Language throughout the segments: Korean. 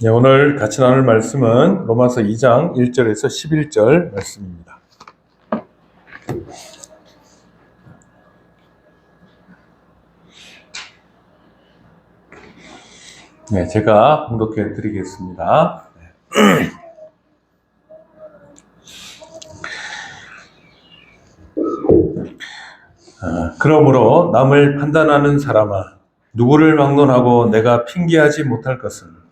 네, 오늘 같이 나눌 말씀은 로마서 2장 1절에서 11절 말씀입니다. 네, 제가 봉독해 드리겠습니다. 그러므로 남을 판단하는 사람아, 누구를 막론하고 내가 핑계하지 못할 것은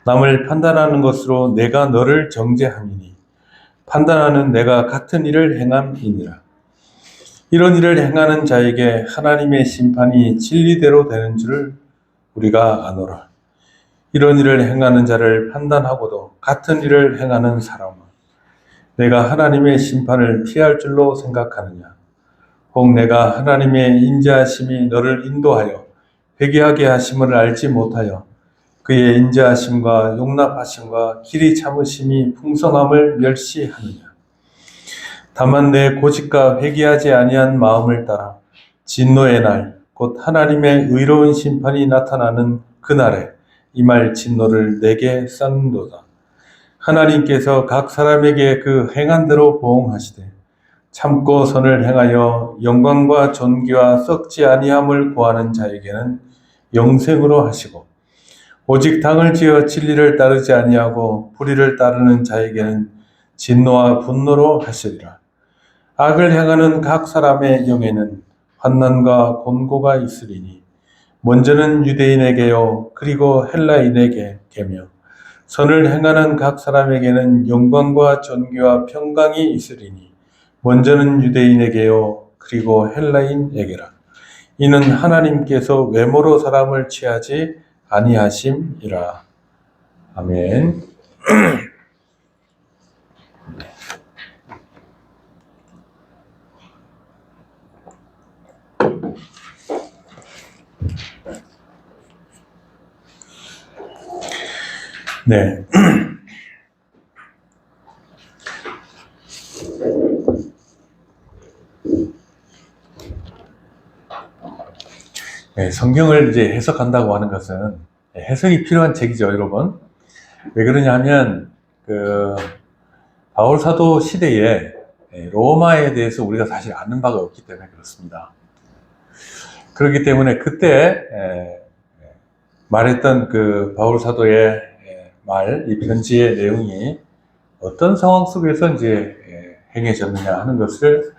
남을 판단하는 것으로 내가 너를 정죄함이니 판단하는 내가 같은 일을 행함이니라. 이런 일을 행하는 자에게 하나님의 심판이 진리대로 되는 줄을 우리가 아노라. 이런 일을 행하는 자를 판단하고도 같은 일을 행하는 사람은 내가 하나님의 심판을 피할 줄로 생각하느냐? 혹 내가 하나님의 인자하심이 너를 인도하여 회개하게 하심을 알지 못하여 그의 인자하심과 용납하심과 길이 참으심이 풍성함을 멸시하느냐? 다만 내 고집과 회개하지 아니한 마음을 따라 진노의 날, 곧 하나님의 의로운 심판이 나타나는 그날에 임할 진노를 내게 쌓는도다. 하나님께서 각 사람에게 그 행한 대로 보응하시되 참고 선을 행하여 영광과 존귀와 썩지 아니함을 구하는 자에게는 영생으로 하시고 오직 당을 지어 진리를 따르지 아니하고 불의를 따르는 자에게는 진노와 분노로 하시리라. 악을 행하는 각 사람의 영에는 환난과 곤고가 있으리니 먼저는 유대인에게요 그리고 헬라인에게며 선을 행하는 각 사람에게는 영광과 존귀와 평강이 있으리니 먼저는 유대인에게요 그리고 헬라인에게라. 이는 하나님께서 외모로 사람을 취하지 아니하심이라. 아멘. 네. 네, 성경을 이제 해석한다고 하는 것은 해석이 필요한 책이죠, 여러분. 왜 그러냐 하면, 바울 사도 시대에 로마에 대해서 우리가 사실 아는 바가 없기 때문에 그렇습니다. 그렇기 때문에 그때 말했던 그 바울 사도의 이 편지의 내용이 어떤 상황 속에서 이제 행해졌느냐 하는 것을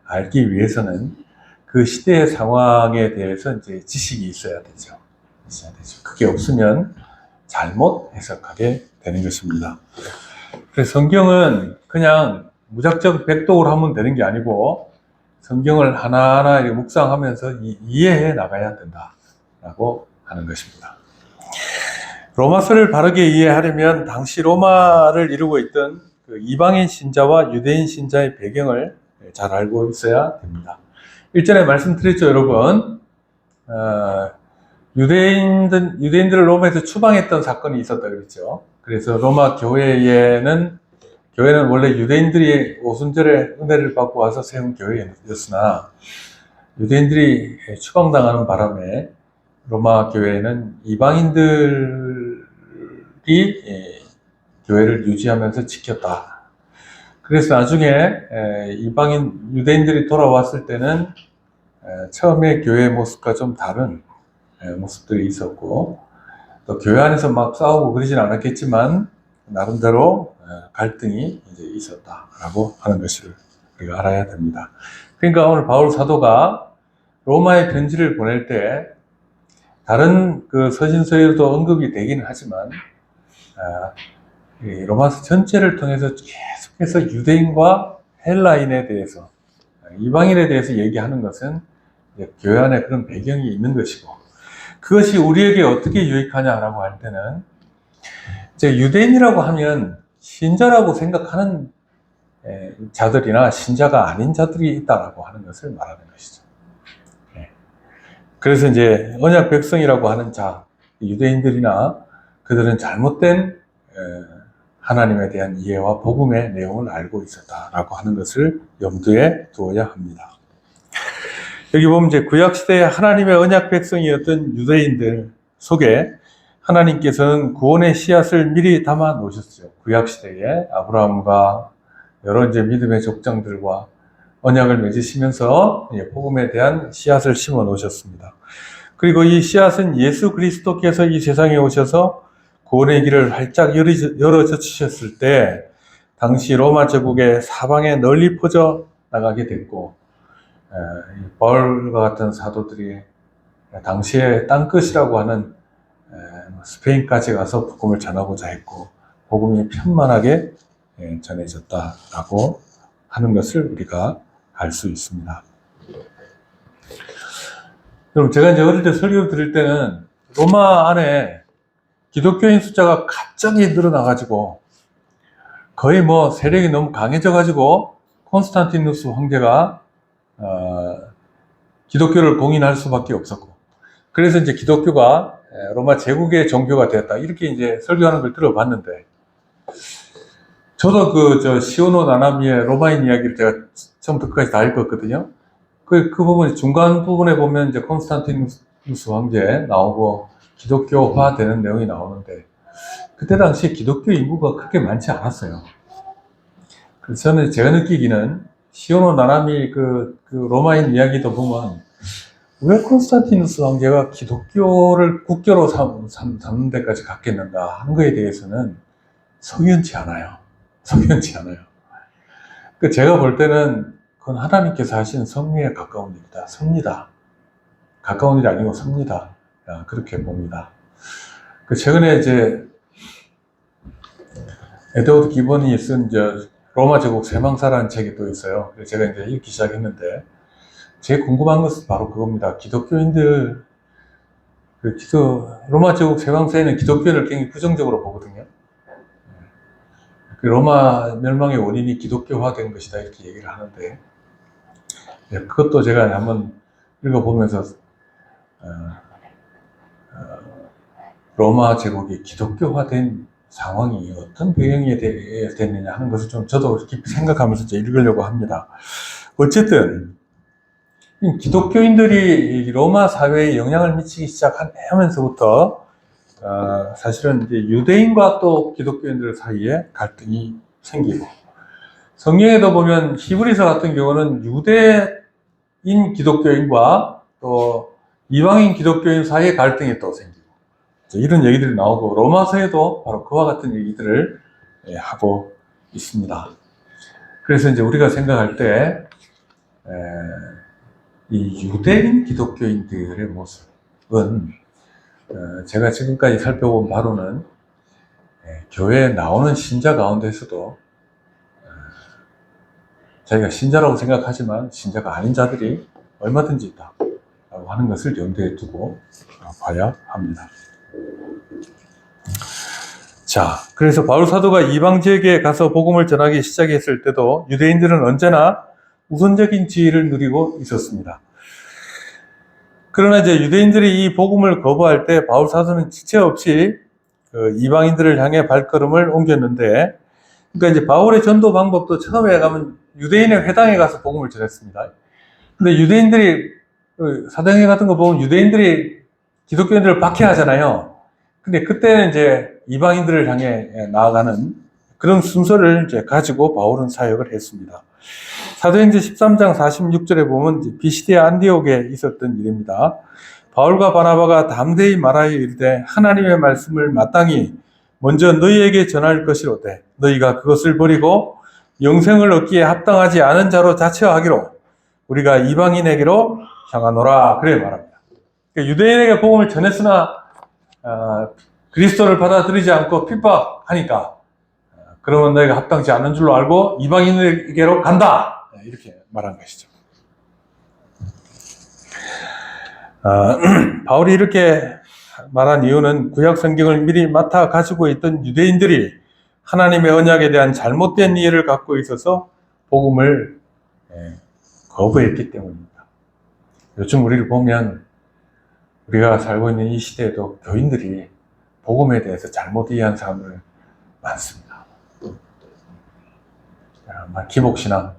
알기 위해서는 그 시대의 상황에 대해서 이제 지식이 있어야 되죠. 그게 없으면 잘못 해석하게 되는 것입니다. 그래서 성경은 그냥 무작정 백독을 하면 되는 게 아니고 성경을 하나하나 묵상하면서 이해해 나가야 된다라고 하는 것입니다. 로마서를 바르게 이해하려면 당시 로마를 이루고 있던 그 이방인 신자와 유대인 신자의 배경을 잘 알고 있어야 됩니다. 일전에 말씀드렸죠, 여러분. 유대인들을 로마에서 추방했던 사건이 있었다 그랬죠. 그래서 로마 교회는 원래 유대인들이 오순절에 은혜를 받고 와서 세운 교회였으나 유대인들이 추방당하는 바람에 로마 교회는 이방인들이 교회를 유지하면서 지켰다. 그래서 나중에 유대인들이 돌아왔을 때는 처음에 교회의 모습과 좀 다른 모습들이 있었고 또 교회 안에서 막 싸우고 그러진 않았겠지만 나름대로 갈등이 이제 있었다라고 하는 것을 우리가 알아야 됩니다. 그러니까 오늘 바울 사도가 로마에 편지를 보낼 때 다른 그 서신서에도 언급이 되기는 하지만 로마서 전체를 통해서 계속해서 유대인과 헬라인에 대해서 이방인에 대해서 얘기하는 것은 교회 안에 그런 배경이 있는 것이고 그것이 우리에게 어떻게 유익하냐라고 할 때는 이제 유대인이라고 하면 신자라고 생각하는 자들이나 신자가 아닌 자들이 있다라고 하는 것을 말하는 것이죠. 그래서 이제 언약 백성이라고 하는 유대인들이나 그들은 잘못된 하나님에 대한 이해와 복음의 내용을 알고 있었다라고 하는 것을 염두에 두어야 합니다. 여기 보면 이제 구약 시대의 하나님의 언약 백성이었던 유대인들 속에 하나님께서는 구원의 씨앗을 미리 담아 놓으셨어요. 구약시대에 아브라함과 여러 이제 믿음의 족장들과 언약을 맺으시면서 복음에 대한 씨앗을 심어 놓으셨습니다. 그리고 이 씨앗은 예수 그리스도께서 이 세상에 오셔서 구원의 길을 활짝 열어젖히셨을 때 당시 로마 제국의 사방에 널리 퍼져 나가게 됐고, 바울과 같은 사도들이 당시에 땅끝이라고 하는 스페인까지 가서 복음을 전하고자 했고, 복음이 편만하게 전해졌다라고 하는 것을 우리가 알 수 있습니다. 그럼 제가 이제 어릴 때 설교 드릴 때는 로마 안에 기독교인 숫자가 갑자기 늘어나가지고 거의 뭐 세력이 너무 강해져가지고 콘스탄티누스 황제가 기독교를 공인할 수밖에 없었고, 그래서 이제 기독교가 로마 제국의 종교가 되었다, 이렇게 이제 설교하는 걸 들어봤는데, 저도 시오노 나나미의 로마인 이야기를 제가 처음부터 끝까지 다 읽었거든요. 그 부분 중간 부분에 보면 이제 콘스탄티누스 황제 나오고 기독교화 되는 내용이 나오는데, 그때 당시에 기독교 인구가 그렇게 많지 않았어요. 그래서 저는 제가 느끼기는 시오노 나나미 그 로마인 이야기도 보면 왜 콘스탄티누스 황제가 기독교를 국교로 삼는 데까지 갔겠는가 하는 거에 대해서는 석연치 않아요. 석연치 않아요. 제가 볼 때는 그건 하나님께서 하시는 섭리에 가까운 일이다. 섭니다. 가까운 일이 아니고 섭니다. 그렇게 봅니다. 최근에 이제 에드워드 기본이 쓴 로마 제국 쇠망사라는 책이 또 있어요. 그래서 제가 이제 읽기 시작했는데, 제일 궁금한 것은 바로 그겁니다. 기독교인들, 로마 제국 쇠망사에는 기독교인을 굉장히 부정적으로 보거든요. 로마 멸망의 원인이 기독교화된 것이다, 이렇게 얘기를 하는데, 그것도 제가 한번 읽어보면서 로마 제국이 기독교화된 상황이 어떤 배경이 됐느냐 하는 것을 좀 저도 깊이 생각하면서 이제 읽으려고 합니다. 어쨌든 기독교인들이 로마 사회에 영향을 미치기 시작하면서부터 사실은 이제 유대인과 또 기독교인들 사이에 갈등이 생기고, 성경에도 보면 히브리서 같은 경우는 유대인 기독교인과 또 이방인 기독교인 사이에 갈등이 또 생기고, 이런 얘기들이 나오고, 로마서에도 바로 그와 같은 얘기들을 하고 있습니다. 그래서 이제 우리가 생각할 때 이 유대인 기독교인들의 모습은 제가 지금까지 살펴본 바로는 교회에 나오는 신자 가운데서도 자기가 신자라고 생각하지만 신자가 아닌 자들이 얼마든지 있다라고 하는 것을 염두에 두고 봐야 합니다. 자, 그래서 바울 사도가 이방 지역에 가서 복음을 전하기 시작했을 때도 유대인들은 언제나 우선적인 지위를 누리고 있었습니다. 그러나 이제 유대인들이 이 복음을 거부할 때 바울 사도는 지체 없이 이방인들을 향해 발걸음을 옮겼는데, 그러니까 이제 바울의 전도 방법도 처음에 가면 유대인의 회당에 가서 복음을 전했습니다. 근데 유대인들이 사도행전 같은 거 보면 유대인들이 기독교인들을 박해하잖아요. 근데 그때는 이제 이방인들을 향해 나아가는 그런 순서를 이제 가지고 바울은 사역을 했습니다. 사도행전 13장 46절에 보면 비시디아 안디옥에 있었던 일입니다. 바울과 바나바가 담대히 말하여 이르되 하나님의 말씀을 마땅히 먼저 너희에게 전할 것이로되 너희가 그것을 버리고 영생을 얻기에 합당하지 않은 자로 자처하기로 우리가 이방인에게로 향하노라, 그래 말합니다. 그러니까 유대인에게 복음을 전했으나 그리스도를 받아들이지 않고 핍박하니까 그러면 너희가 합당치 않은 줄로 알고 이방인에게로 간다, 이렇게 말한 것이죠. 바울이 이렇게 말한 이유는 구약 성경을 미리 맡아 가지고 있던 유대인들이 하나님의 언약에 대한 잘못된 이해를 갖고 있어서 복음을 거부했기 때문입니다. 요즘 우리를 보면 우리가 살고 있는 이 시대에도 교인들이 복음에 대해서 잘못 이해한 사람들 많습니다. 기복신앙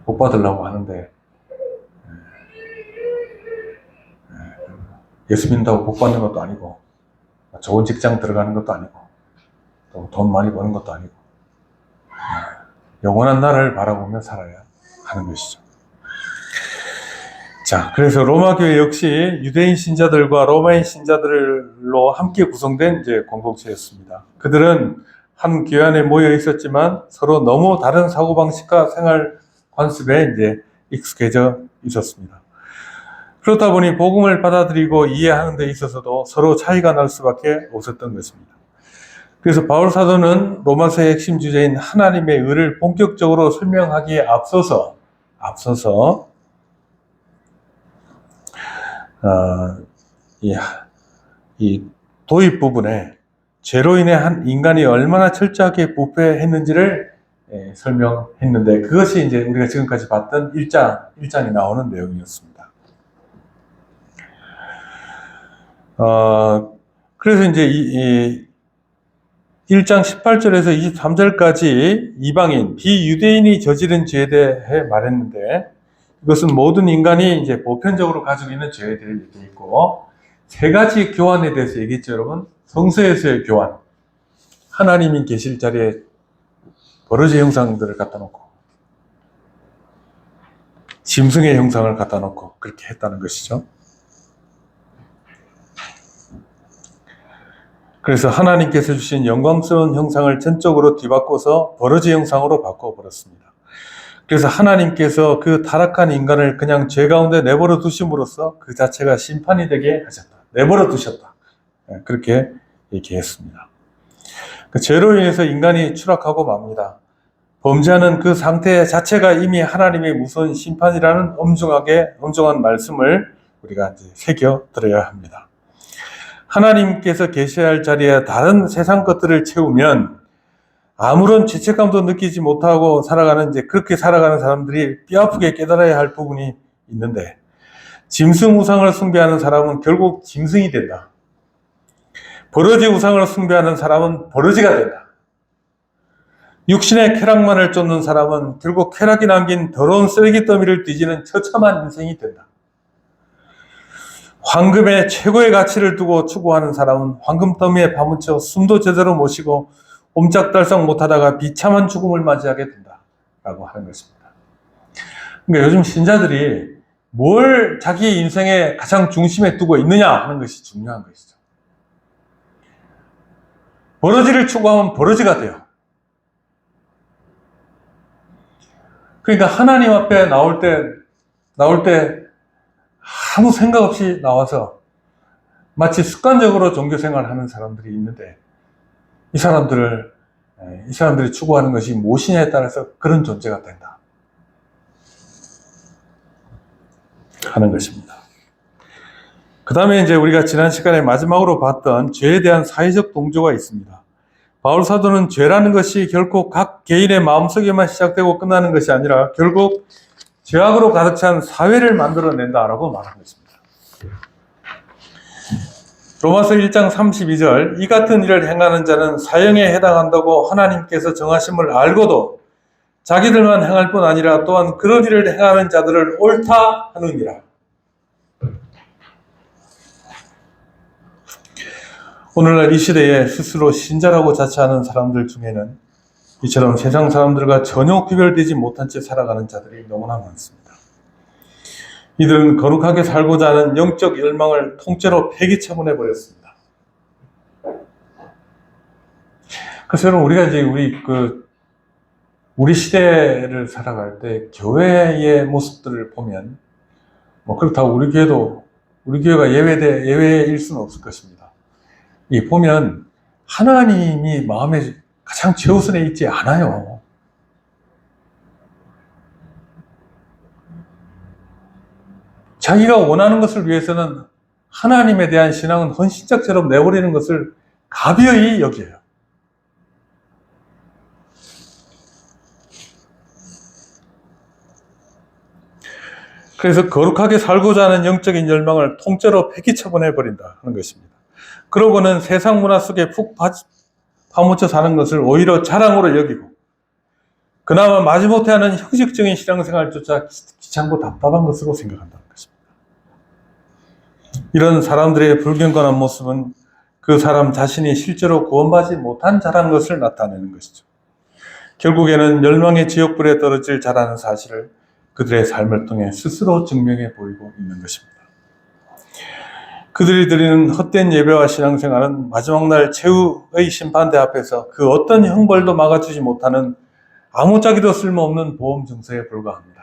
복 받으려고 하는데 예수 믿는다고 복 받는 것도 아니고 좋은 직장 들어가는 것도 아니고 또 돈 많이 버는 것도 아니고 영원한 나라를 바라보며 살아야 하는 것이죠. 자, 그래서 로마 교회 역시 유대인 신자들과 로마인 신자들로 함께 구성된 이제 공동체였습니다. 그들은 한 교회 안에 모여 있었지만 서로 너무 다른 사고방식과 생활 관습에 이제 익숙해져 있었습니다. 그렇다 보니 복음을 받아들이고 이해하는 데 있어서도 서로 차이가 날 수밖에 없었던 것입니다. 그래서 바울 사도는 로마서의 핵심 주제인 하나님의 의를 본격적으로 설명하기에 앞서서 이 도입 부분에 죄로 인해 한 인간이 얼마나 철저하게 부패했는지를 설명했는데, 그것이 이제 우리가 지금까지 봤던 1장이 나오는 내용이었습니다. 그래서 이제 이 1장 18절에서 23절까지 이방인, 비유대인이 저지른 죄에 대해 말했는데, 이것은 모든 인간이 이제 보편적으로 가지고 있는 죄에 대해 얘기했고, 세 가지 교환에 대해서 얘기했죠, 여러분. 성서에서의 교환. 하나님이 계실 자리에 버러지 형상들을 갖다 놓고, 짐승의 형상을 갖다 놓고, 그렇게 했다는 것이죠. 그래서 하나님께서 주신 영광스러운 형상을 전적으로 뒤바꿔서 버러지 형상으로 바꿔버렸습니다. 그래서 하나님께서 그 타락한 인간을 그냥 죄 가운데 내버려 두심으로써 그 자체가 심판이 되게 하셨다. 내버려 두셨다. 그렇게 얘기했습니다. 그 죄로 인해서 인간이 추락하고 맙니다. 범죄하는 그 상태 자체가 이미 하나님의 무서운 심판이라는 엄중한 말씀을 우리가 이제 새겨 들어야 합니다. 하나님께서 계셔야 할 자리에 다른 세상 것들을 채우면 아무런 죄책감도 느끼지 못하고 그렇게 살아가는 사람들이 뼈아프게 깨달아야 할 부분이 있는데, 짐승 우상을 숭배하는 사람은 결국 짐승이 된다. 버러지 우상을 숭배하는 사람은 버러지가 된다. 육신의 쾌락만을 쫓는 사람은 결국 쾌락이 남긴 더러운 쓰레기 더미를 뒤지는 처참한 인생이 된다. 황금의 최고의 가치를 두고 추구하는 사람은 황금 더미에 파묻혀 숨도 제대로 못 쉬고 옴짝달싹 못하다가 비참한 죽음을 맞이하게 된다라고 하는 것입니다. 그러니까 요즘 신자들이 뭘 자기 인생의 가장 중심에 두고 있느냐 하는 것이 중요한 것이죠. 버러지를 추구하면 버러지가 돼요. 그러니까 하나님 앞에 나올 때 아무 생각 없이 나와서 마치 습관적으로 종교생활을 하는 사람들이 있는데, 이 사람들이 추구하는 것이 무엇이냐에 따라서 그런 존재가 된다 하는 것입니다. 그 다음에 이제 우리가 지난 시간에 마지막으로 봤던 죄에 대한 사회적 동조가 있습니다. 바울 사도는 죄라는 것이 결코 각 개인의 마음속에만 시작되고 끝나는 것이 아니라 결국 죄악으로 가득 찬 사회를 만들어낸다라고 말한 것입니다. 로마서 1장 32절, 이 같은 일을 행하는 자는 사형에 해당한다고 하나님께서 정하심을 알고도 자기들만 행할 뿐 아니라 또한 그런 일을 행하는 자들을 옳다 하느니라. 오늘날 이 시대에 스스로 신자라고 자처하는 사람들 중에는 이처럼 세상 사람들과 전혀 구별되지 못한 채 살아가는 자들이 너무나 많습니다. 이들은 거룩하게 살고자 하는 영적 열망을 통째로 폐기처분해버렸습니다. 그래서 여러분, 우리가 이제 우리 시대를 살아갈 때 교회의 모습들을 보면, 그렇다고 우리 교회가 예외일 수는 없을 것입니다. 이 보면 하나님이 마음에 가장 최우선에 있지 않아요. 자기가 원하는 것을 위해서는 하나님에 대한 신앙은 헌신짝처럼 내버리는 것을 가벼이 여겨요. 그래서 거룩하게 살고자 하는 영적인 열망을 통째로 폐기처분해버린다 하는 것입니다. 그러고는 세상 문화 속에 푹 파묻혀 사는 것을 오히려 자랑으로 여기고, 그나마 마지못해 하는 형식적인 신앙생활조차 귀찮고 답답한 것으로 생각한다는 것입니다. 이런 사람들의 불경건한 모습은 그 사람 자신이 실제로 구원받지 못한 자라는 것을 나타내는 것이죠. 결국에는 멸망의 지옥불에 떨어질 자라는 사실을 그들의 삶을 통해 스스로 증명해 보이고 있는 것입니다. 그들이 드리는 헛된 예배와 신앙생활은 마지막 날 최후의 심판대 앞에서 그 어떤 형벌도 막아주지 못하는 아무짝에도 쓸모없는 보험 증서에 불과합니다.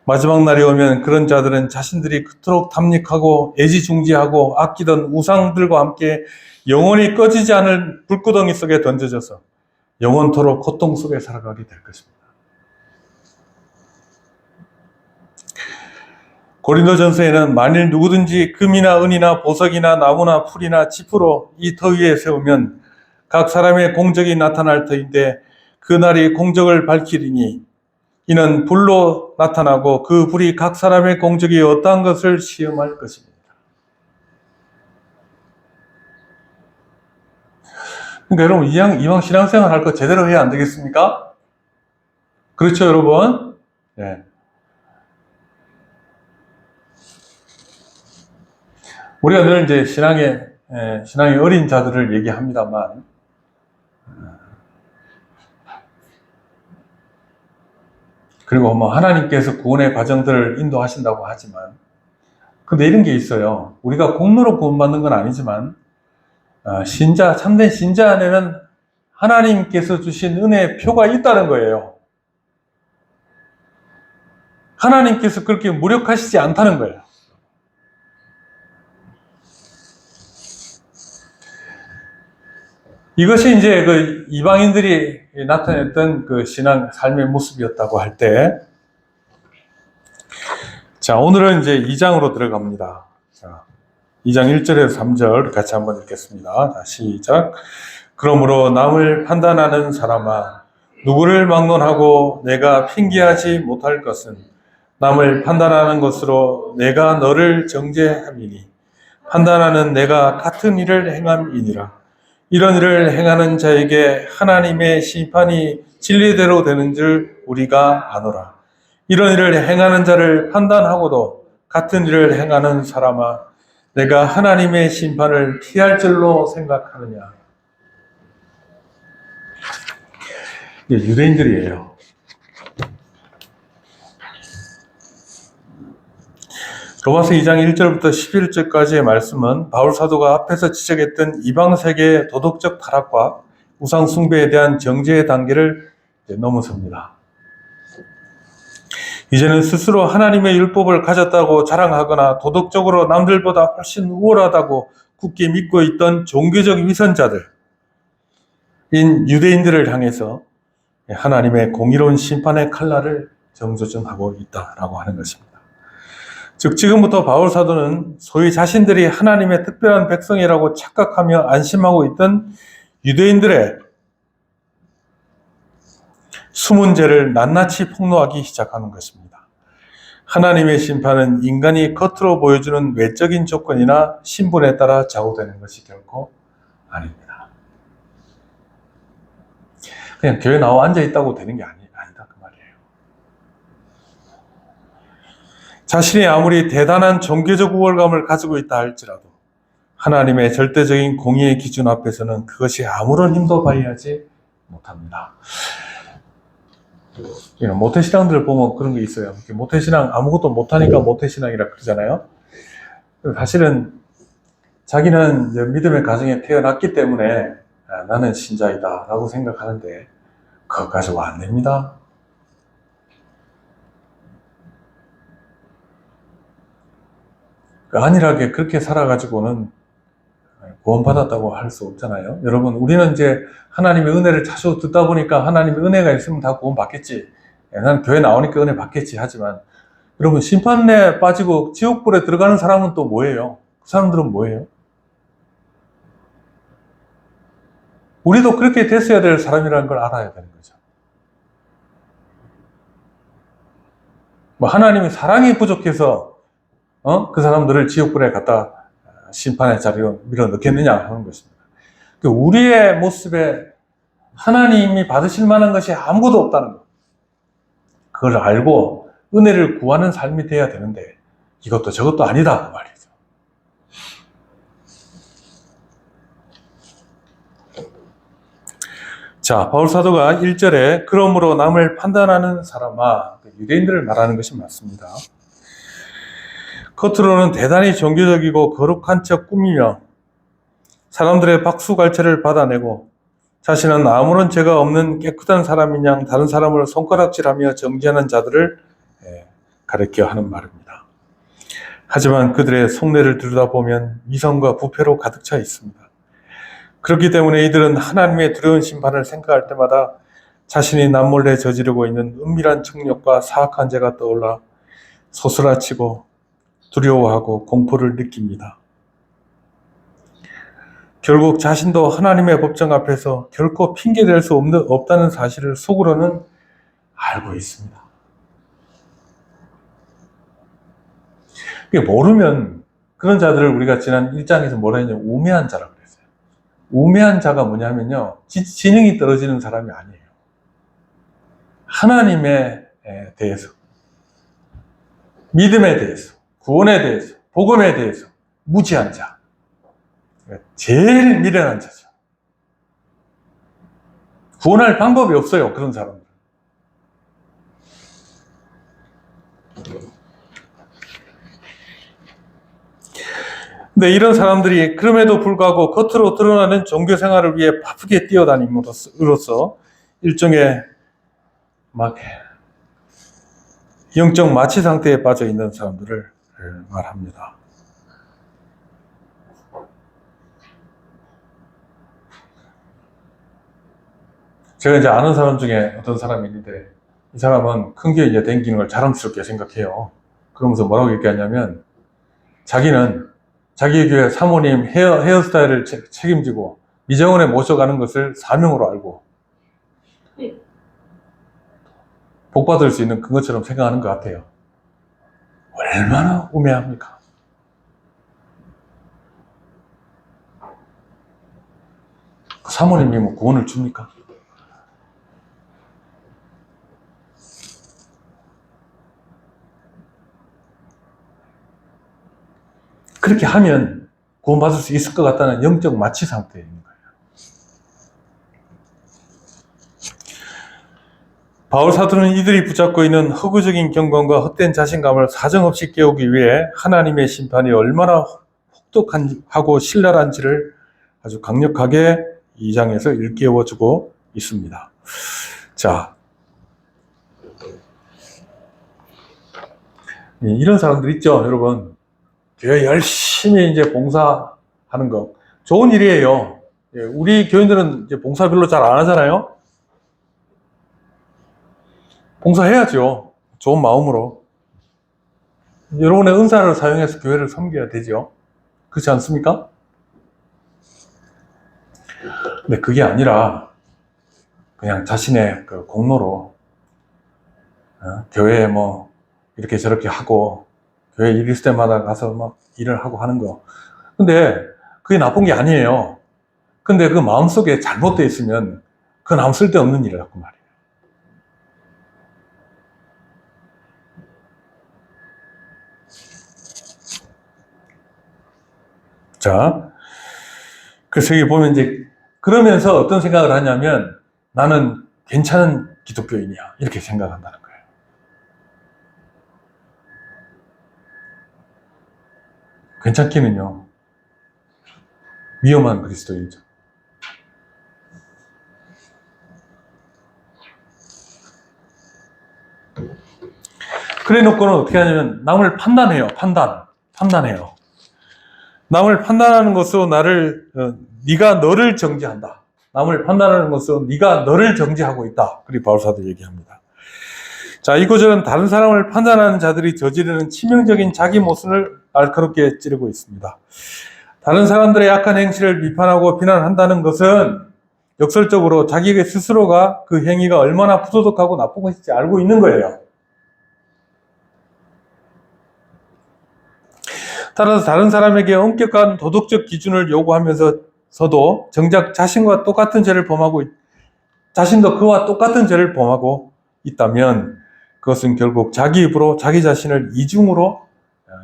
마지막 날이 오면 그런 자들은 자신들이 그토록 탐닉하고 애지중지하고 아끼던 우상들과 함께 영원히 꺼지지 않을 불구덩이 속에 던져져서 영원토록 고통 속에 살아가게 될 것입니다. 고린도전서에는 만일 누구든지 금이나 은이나 보석이나 나무나 풀이나 지푸로 이 터 위에 세우면 각 사람의 공적이 나타날 터인데 그 날이 공적을 밝히리니 이는 불로 나타나고 그 불이 각 사람의 공적이 어떠한 것을 시험할 것입니다. 그러니까 여러분 이왕 신앙생활 할 거 제대로 해야 안 되겠습니까? 그렇죠 여러분? 네. 우리가 늘 이제 신앙의 어린 자들을 얘기합니다만, 그리고 뭐 하나님께서 구원의 과정들을 인도하신다고 하지만, 근데 이런 게 있어요. 우리가 공로로 구원받는 건 아니지만, 참된 신자 안에는 하나님께서 주신 은혜의 표가 있다는 거예요. 하나님께서 그렇게 무력하시지 않다는 거예요. 이것이 이제 그 이방인들이 나타냈던 그 신앙, 삶의 모습이었다고 할 때, 자, 오늘은 이제 2장으로 들어갑니다. 자, 2장 1절에서 3절 같이 한번 읽겠습니다. 자, 시작. 그러므로 남을 판단하는 사람아, 누구를 막론하고 내가 핑계하지 못할 것은 남을 판단하는 것으로 내가 너를 정죄함이니, 판단하는 내가 같은 일을 행함이니라. 이런 일을 행하는 자에게 하나님의 심판이 진리대로 되는 줄 우리가 아노라. 이런 일을 행하는 자를 판단하고도 같은 일을 행하는 사람아, 내가 하나님의 심판을 피할 줄로 생각하느냐. 유대인들이에요. 로마서 2장 1절부터 11절까지의 말씀은 바울 사도가 앞에서 지적했던 이방 세계의 도덕적 타락과 우상 숭배에 대한 정죄의 단계를 넘어섭니다. 이제는 스스로 하나님의 율법을 가졌다고 자랑하거나 도덕적으로 남들보다 훨씬 우월하다고 굳게 믿고 있던 종교적 위선자들인 유대인들을 향해서 하나님의 공의로운 심판의 칼날을 정조준하고 있다라고 하는 것입니다. 즉 지금부터 바울 사도는 소위 자신들이 하나님의 특별한 백성이라고 착각하며 안심하고 있던 유대인들의 숨은 죄를 낱낱이 폭로하기 시작하는 것입니다. 하나님의 심판은 인간이 겉으로 보여주는 외적인 조건이나 신분에 따라 좌우되는 것이 결코 아닙니다. 그냥 교회 나와 앉아있다고 되는 게 아니다 그 말이에요. 자신이 아무리 대단한 종교적 우월감을 가지고 있다 할지라도 하나님의 절대적인 공의의 기준 앞에서는 그것이 아무런 힘도 발휘하지 못합니다. 모태신앙들 보면 그런 게 있어요. 모태신앙 아무것도 못하니까 모태신앙이라 그러잖아요. 사실은 자기는 믿음의 가정에 태어났기 때문에 나는 신자이다 라고 생각하는데 그것까지 와 안 됩니다. 안일하게 그렇게 살아가지고는 구원받았다고 할 수 없잖아요. 여러분, 우리는 이제 하나님의 은혜를 자주 듣다 보니까 하나님의 은혜가 있으면 다 구원받겠지. 난 교회 나오니까 은혜 받겠지. 하지만 여러분, 심판에 빠지고 지옥불에 들어가는 사람은 또 뭐예요? 그 사람들은 뭐예요? 우리도 그렇게 됐어야 될 사람이라는 걸 알아야 되는 거죠. 하나님이 사랑이 부족해서 그 사람들을 지옥불에 갖다 심판의 자리로 밀어넣겠느냐 하는 것입니다. 우리의 모습에 하나님이 받으실 만한 것이 아무것도 없다는 것. 그걸 알고 은혜를 구하는 삶이 돼야 되는데 이것도 저것도 아니다 그 말이죠. 자, 바울 사도가 1절에 그러므로 남을 판단하는 사람아, 유대인들을 말하는 것이 맞습니다. 겉으로는 대단히 종교적이고 거룩한 척 꾸미며 사람들의 박수갈채를 받아내고 자신은 아무런 죄가 없는 깨끗한 사람인 양 다른 사람을 손가락질하며 정죄하는 자들을 가리켜 하는 말입니다. 하지만 그들의 속내를 들여다보면 이성과 부패로 가득 차 있습니다. 그렇기 때문에 이들은 하나님의 두려운 심판을 생각할 때마다 자신이 남몰래 저지르고 있는 은밀한 청력과 사악한 죄가 떠올라 소스라치고 두려워하고 공포를 느낍니다. 결국 자신도 하나님의 법정 앞에서 결코 핑계댈 수 없다는 사실을 속으로는 알고 있습니다. 모르면 그런 자들을 우리가 지난 1장에서 뭐라 했냐면 우매한 자라고 그랬어요. 우매한 자가 뭐냐면요, 지능이 떨어지는 사람이 아니에요. 하나님에 대해서, 믿음에 대해서, 구원에 대해서, 복음에 대해서 무지한 자, 제일 미련한 자죠. 구원할 방법이 없어요, 그런 사람들. 근데 이런 사람들이 그럼에도 불구하고 겉으로 드러나는 종교 생활을 위해 바쁘게 뛰어다님으로써 일종의 막 영적 마취 상태에 빠져 있는 사람들을 말합니다. 제가 이제 아는 사람 중에 어떤 사람이 있는데, 이 사람은 큰 교회 이제 다니는 걸 자랑스럽게 생각해요. 그러면서 뭐라고 얘기하냐면, 자기는 자기 교회 사모님 헤어스타일을 책임지고 미정원에 모셔가는 것을 사명으로 알고 복받을 수 있는 그것처럼 생각하는 것 같아요. 얼마나 우매합니까? 그 사모님이 뭐 구원을 줍니까? 그렇게 하면 구원받을 수 있을 것 같다는 영적 마취 상태에 있는 거예요. 바울 사도는 이들이 붙잡고 있는 허구적인 경건과 헛된 자신감을 사정없이 깨우기 위해 하나님의 심판이 얼마나 혹독하고 신랄한지를 아주 강력하게 이 장에서 일깨워주고 있습니다. 자, 이런 사람들 있죠, 여러분. 교회 열심히 이제 봉사하는 거 좋은 일이에요. 우리 교인들은 이제 봉사 별로 잘 안 하잖아요. 봉사해야죠. 좋은 마음으로. 여러분의 은사를 사용해서 교회를 섬겨야 되죠. 그렇지 않습니까? 근데 그게 아니라 그냥 자신의 그 공로로 교회에 뭐 이렇게 저렇게 하고 교회 일 있을 때마다 가서 막 일을 하고 하는 거. 근데 그게 나쁜 게 아니에요. 근데 그 마음속에 잘못되어 있으면 그건 아무 쓸데없는 일이라고 말이에요. 자, 그래서 여기 보면 이제 그러면서 어떤 생각을 하냐면 나는 괜찮은 기독교인이야 이렇게 생각한다는 거예요. 괜찮기는요, 위험한 그리스도인이죠. 그래 놓고는 어떻게 하냐면 남을 판단해요. 판단해요. 남을 판단하는 것으로 네가 너를 정죄한다. 남을 판단하는 것으로 네가 너를 정죄하고 있다. 그리고 바울사도 얘기합니다. 자, 이 구절은 다른 사람을 판단하는 자들이 저지르는 치명적인 자기 모순을 날카롭게 찌르고 있습니다. 다른 사람들의 약한 행실을 비판하고 비난한다는 것은 역설적으로 자기 스스로가 그 행위가 얼마나 부도덕하고 나쁜 것인지 알고 있는 거예요. 따라서 다른 사람에게 엄격한 도덕적 기준을 요구하면서도 정작 자신과 똑같은 죄를 범하고 자신도 그와 똑같은 죄를 범하고 있다면 그것은 결국 자기 입으로 자기 자신을 이중으로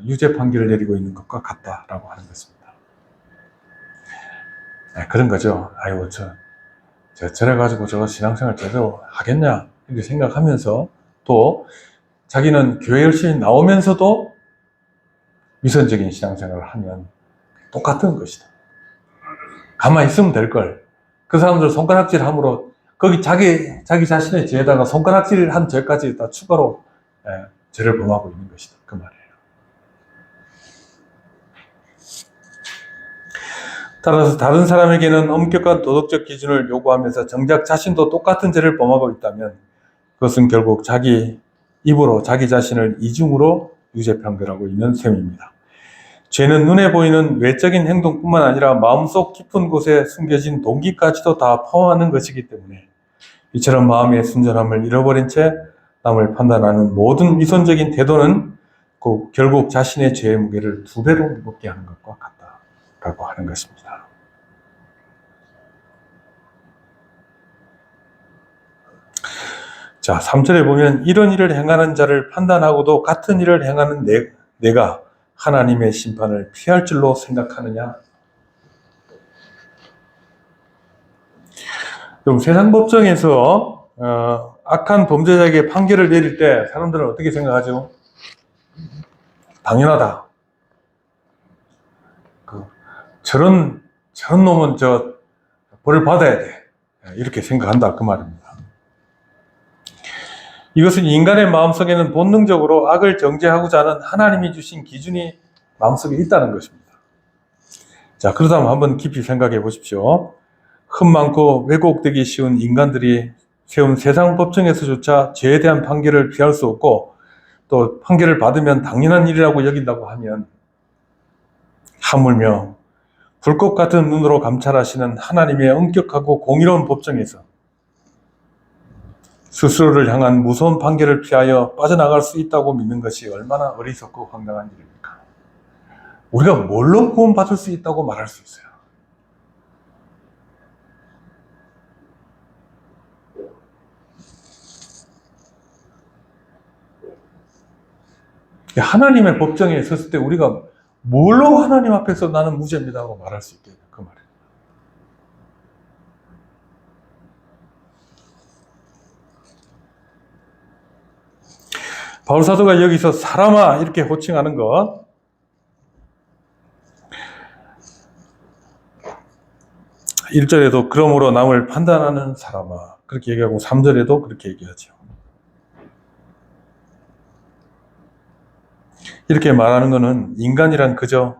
유죄 판결을 내리고 있는 것과 같다라고 하는 것입니다. 그런 거죠. 아이고, 저래가지고 저거 신앙생활 제대로 하겠냐 이렇게 생각하면서 또 자기는 교회 열심히 나오면서도 위선적인 신앙생활을 하면 똑같은 것이다. 가만히 있으면 될걸. 그 사람들 손가락질 함으로 거기 자기 자신의 죄에다가 손가락질 한 죄까지 다 추가로 죄를 범하고 있는 것이다. 그 말이에요. 따라서 다른 사람에게는 엄격한 도덕적 기준을 요구하면서 정작 자신도 똑같은 죄를 범하고 있다면 그것은 결국 자기 입으로 자기 자신을 이중으로 유죄 판결하고 있는 셈입니다. 죄는 눈에 보이는 외적인 행동뿐만 아니라 마음속 깊은 곳에 숨겨진 동기까지도 다 포함하는 것이기 때문에 이처럼 마음의 순전함을 잃어버린 채 남을 판단하는 모든 위선적인 태도는 결국 자신의 죄의 무게를 2배로 무겁게 하는 것과 같다라고 하는 것입니다. 자, 3절에 보면 이런 일을 행하는 자를 판단하고도 같은 일을 행하는 내가 하나님의 심판을 피할 줄로 생각하느냐? 그럼 세상 법정에서 악한 범죄자에게 판결을 내릴 때 사람들은 어떻게 생각하죠? 당연하다. 저런 놈은 벌을 받아야 돼. 이렇게 생각한다. 그 말입니다. 이것은 인간의 마음속에는 본능적으로 악을 정죄하고자 하는 하나님이 주신 기준이 마음속에 있다는 것입니다. 자, 그렇다면 한번 깊이 생각해 보십시오. 흠 많고 왜곡되기 쉬운 인간들이 세운 세상 법정에서조차 죄에 대한 판결을 피할 수 없고 또 판결을 받으면 당연한 일이라고 여긴다고 하면 하물며 불꽃 같은 눈으로 감찰하시는 하나님의 엄격하고 공의로운 법정에서 스스로를 향한 무서운 판결을 피하여 빠져나갈 수 있다고 믿는 것이 얼마나 어리석고 황당한 일입니까? 우리가 뭘로 구원받을 수 있다고 말할 수 있어요? 하나님의 법정에 섰을 때 우리가 뭘로 하나님 앞에서 나는 무죄입니다라고 말할 수 있겠냐, 그 말이에요. 바울 사도가 여기서 사람아 이렇게 호칭하는 것, 1절에도 그러므로 남을 판단하는 사람아 그렇게 얘기하고 3절에도 그렇게 얘기하죠. 이렇게 말하는 것은 인간이란 그저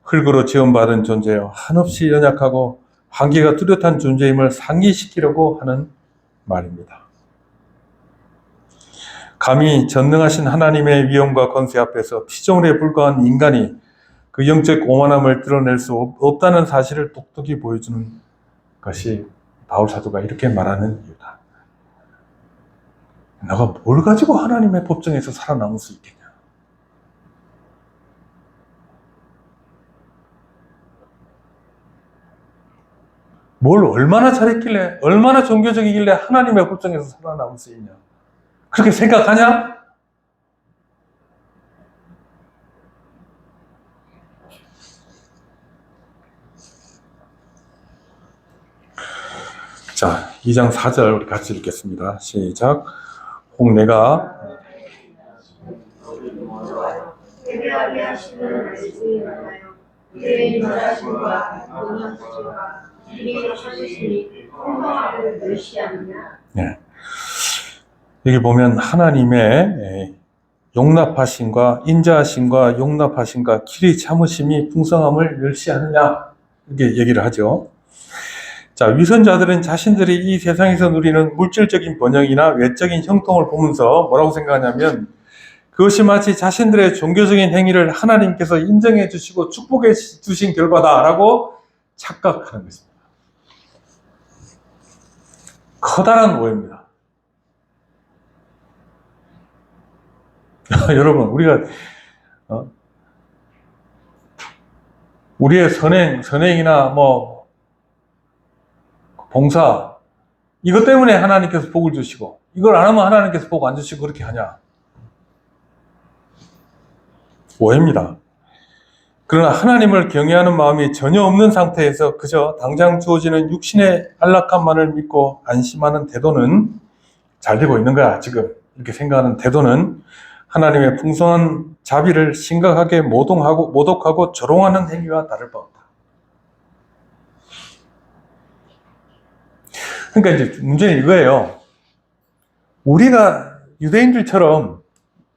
흙으로 지원받은 존재요 한없이 연약하고 한계가 뚜렷한 존재임을 상기시키려고 하는 말입니다. 감히 전능하신 하나님의 위엄과 권세 앞에서 피조물에 불과한 인간이 그 영적 오만함을 드러낼 수 없다는 사실을 똑똑히 보여주는 것이 바울 사도가 이렇게 말하는 이유다. 내가 뭘 가지고 하나님의 법정에서 살아남을 수 있겠냐? 뭘 얼마나 잘했길래, 얼마나 종교적이길래 하나님의 법정에서 살아남을 수 있냐? 그렇게 생각하냐? 자, 2장 4절 우리 같이 읽겠습니다. 시작. 혹 내가 네. 여기 보면 하나님의 용납하심과 인자하심과 용납하심과 길이 참으심이 풍성함을 멸시하느냐 이렇게 얘기를 하죠. 자, 위선자들은 자신들이 이 세상에서 누리는 물질적인 번영이나 외적인 형통을 보면서 뭐라고 생각하냐면 그것이 마치 자신들의 종교적인 행위를 하나님께서 인정해 주시고 축복해 주신 결과다라고 착각하는 것입니다. 커다란 오해입니다. 여러분, 우리가 우리의 선행이나 봉사 이것 때문에 하나님께서 복을 주시고 이걸 안 하면 하나님께서 복 안 주시고 그렇게 하냐? 오해입니다. 그러나 하나님을 경외하는 마음이 전혀 없는 상태에서 그저 당장 주어지는 육신의 안락함만을 믿고 안심하는 태도는 잘 되고 있는 거야, 지금. 이렇게 생각하는 태도는 하나님의 풍성한 자비를 심각하게 모독하고 조롱하는 행위와 다를 바 없다. 그러니까 이제 문제는 이거예요. 우리가 유대인들처럼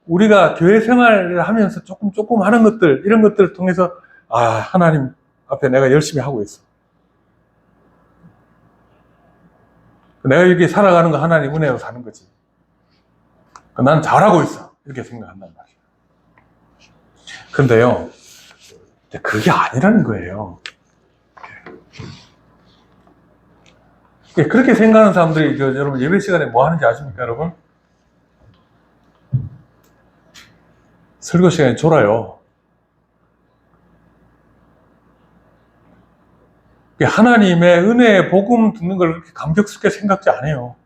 우리가 교회 생활을 하면서 조금 하는 것들, 이런 것들을 통해서 하나님 앞에 내가 열심히 하고 있어. 내가 이렇게 살아가는 거 하나님 은혜로 사는 거지. 난 잘하고 있어. 이렇게 생각한단 말이에요. 그런데요, 그게 아니라는 거예요. 그렇게 생각하는 사람들이, 여러분, 예배 시간에 뭐 하는지 아십니까, 여러분? 설교 시간에 졸아요. 하나님의 은혜의 복음 듣는 걸 그렇게 감격스럽게 생각지 않아요.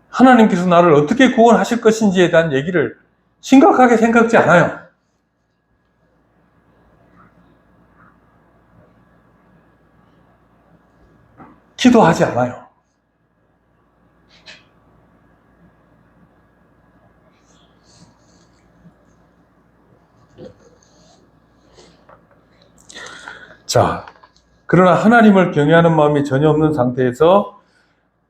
하나님께서 나를 어떻게 구원하실 것인지에 대한 얘기를 심각하게 생각지 않아요. 기도하지 않아요. 자, 그러나 하나님을 경외하는 마음이 전혀 없는 상태에서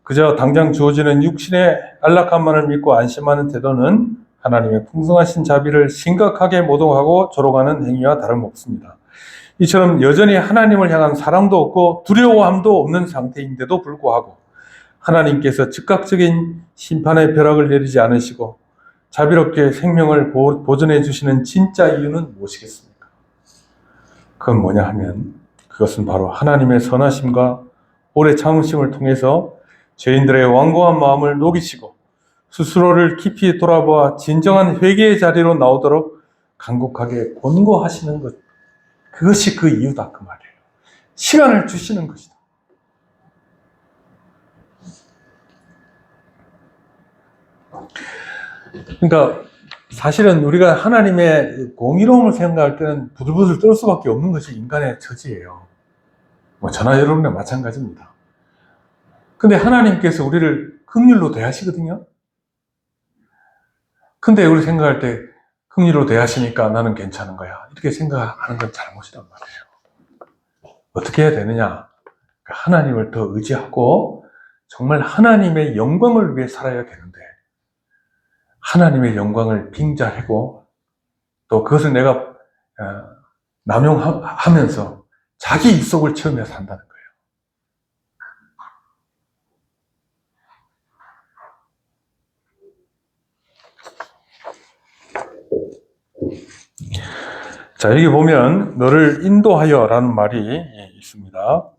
그저 당장 주어지는 육신의 안락함만을 믿고 안심하는 태도는 하나님의 풍성하신 자비를 심각하게 모독하고 조롱하는 행위와 다름없습니다. 이처럼 여전히 하나님을 향한 사랑도 없고 두려워함도 없는 상태인데도 불구하고 하나님께서 즉각적인 심판의 벼락을 내리지 않으시고 자비롭게 생명을 보존해 주시는 진짜 이유는 무엇이겠습니까? 그건 뭐냐 하면 그것은 바로 하나님의 선하심과 오래 참으심을 통해서 죄인들의 완고한 마음을 녹이시고 스스로를 깊이 돌아보아 진정한 회개의 자리로 나오도록 간곡하게 권고하시는 것. 그것이 그 이유다, 그 말이에요. 시간을 주시는 것이다. 그러니까 사실은 우리가 하나님의 공의로움을 생각할 때는 부들부들 떨 수밖에 없는 것이 인간의 처지예요. 저나 여러분과 마찬가지입니다. 근데 하나님께서 우리를 긍휼로 대하시거든요. 근데 우리 생각할 때 긍휼로 대하시니까 나는 괜찮은 거야, 이렇게 생각하는 건 잘못이란 말이에요. 어떻게 해야 되느냐? 하나님을 더 의지하고 정말 하나님의 영광을 위해 살아야 되는데 하나님의 영광을 빙자하고 또 그것을 내가 남용하면서 자기 입속을 채우며 산다는 거예요. 자, 여기 보면 너를 인도하여 라는 말이 있습니다.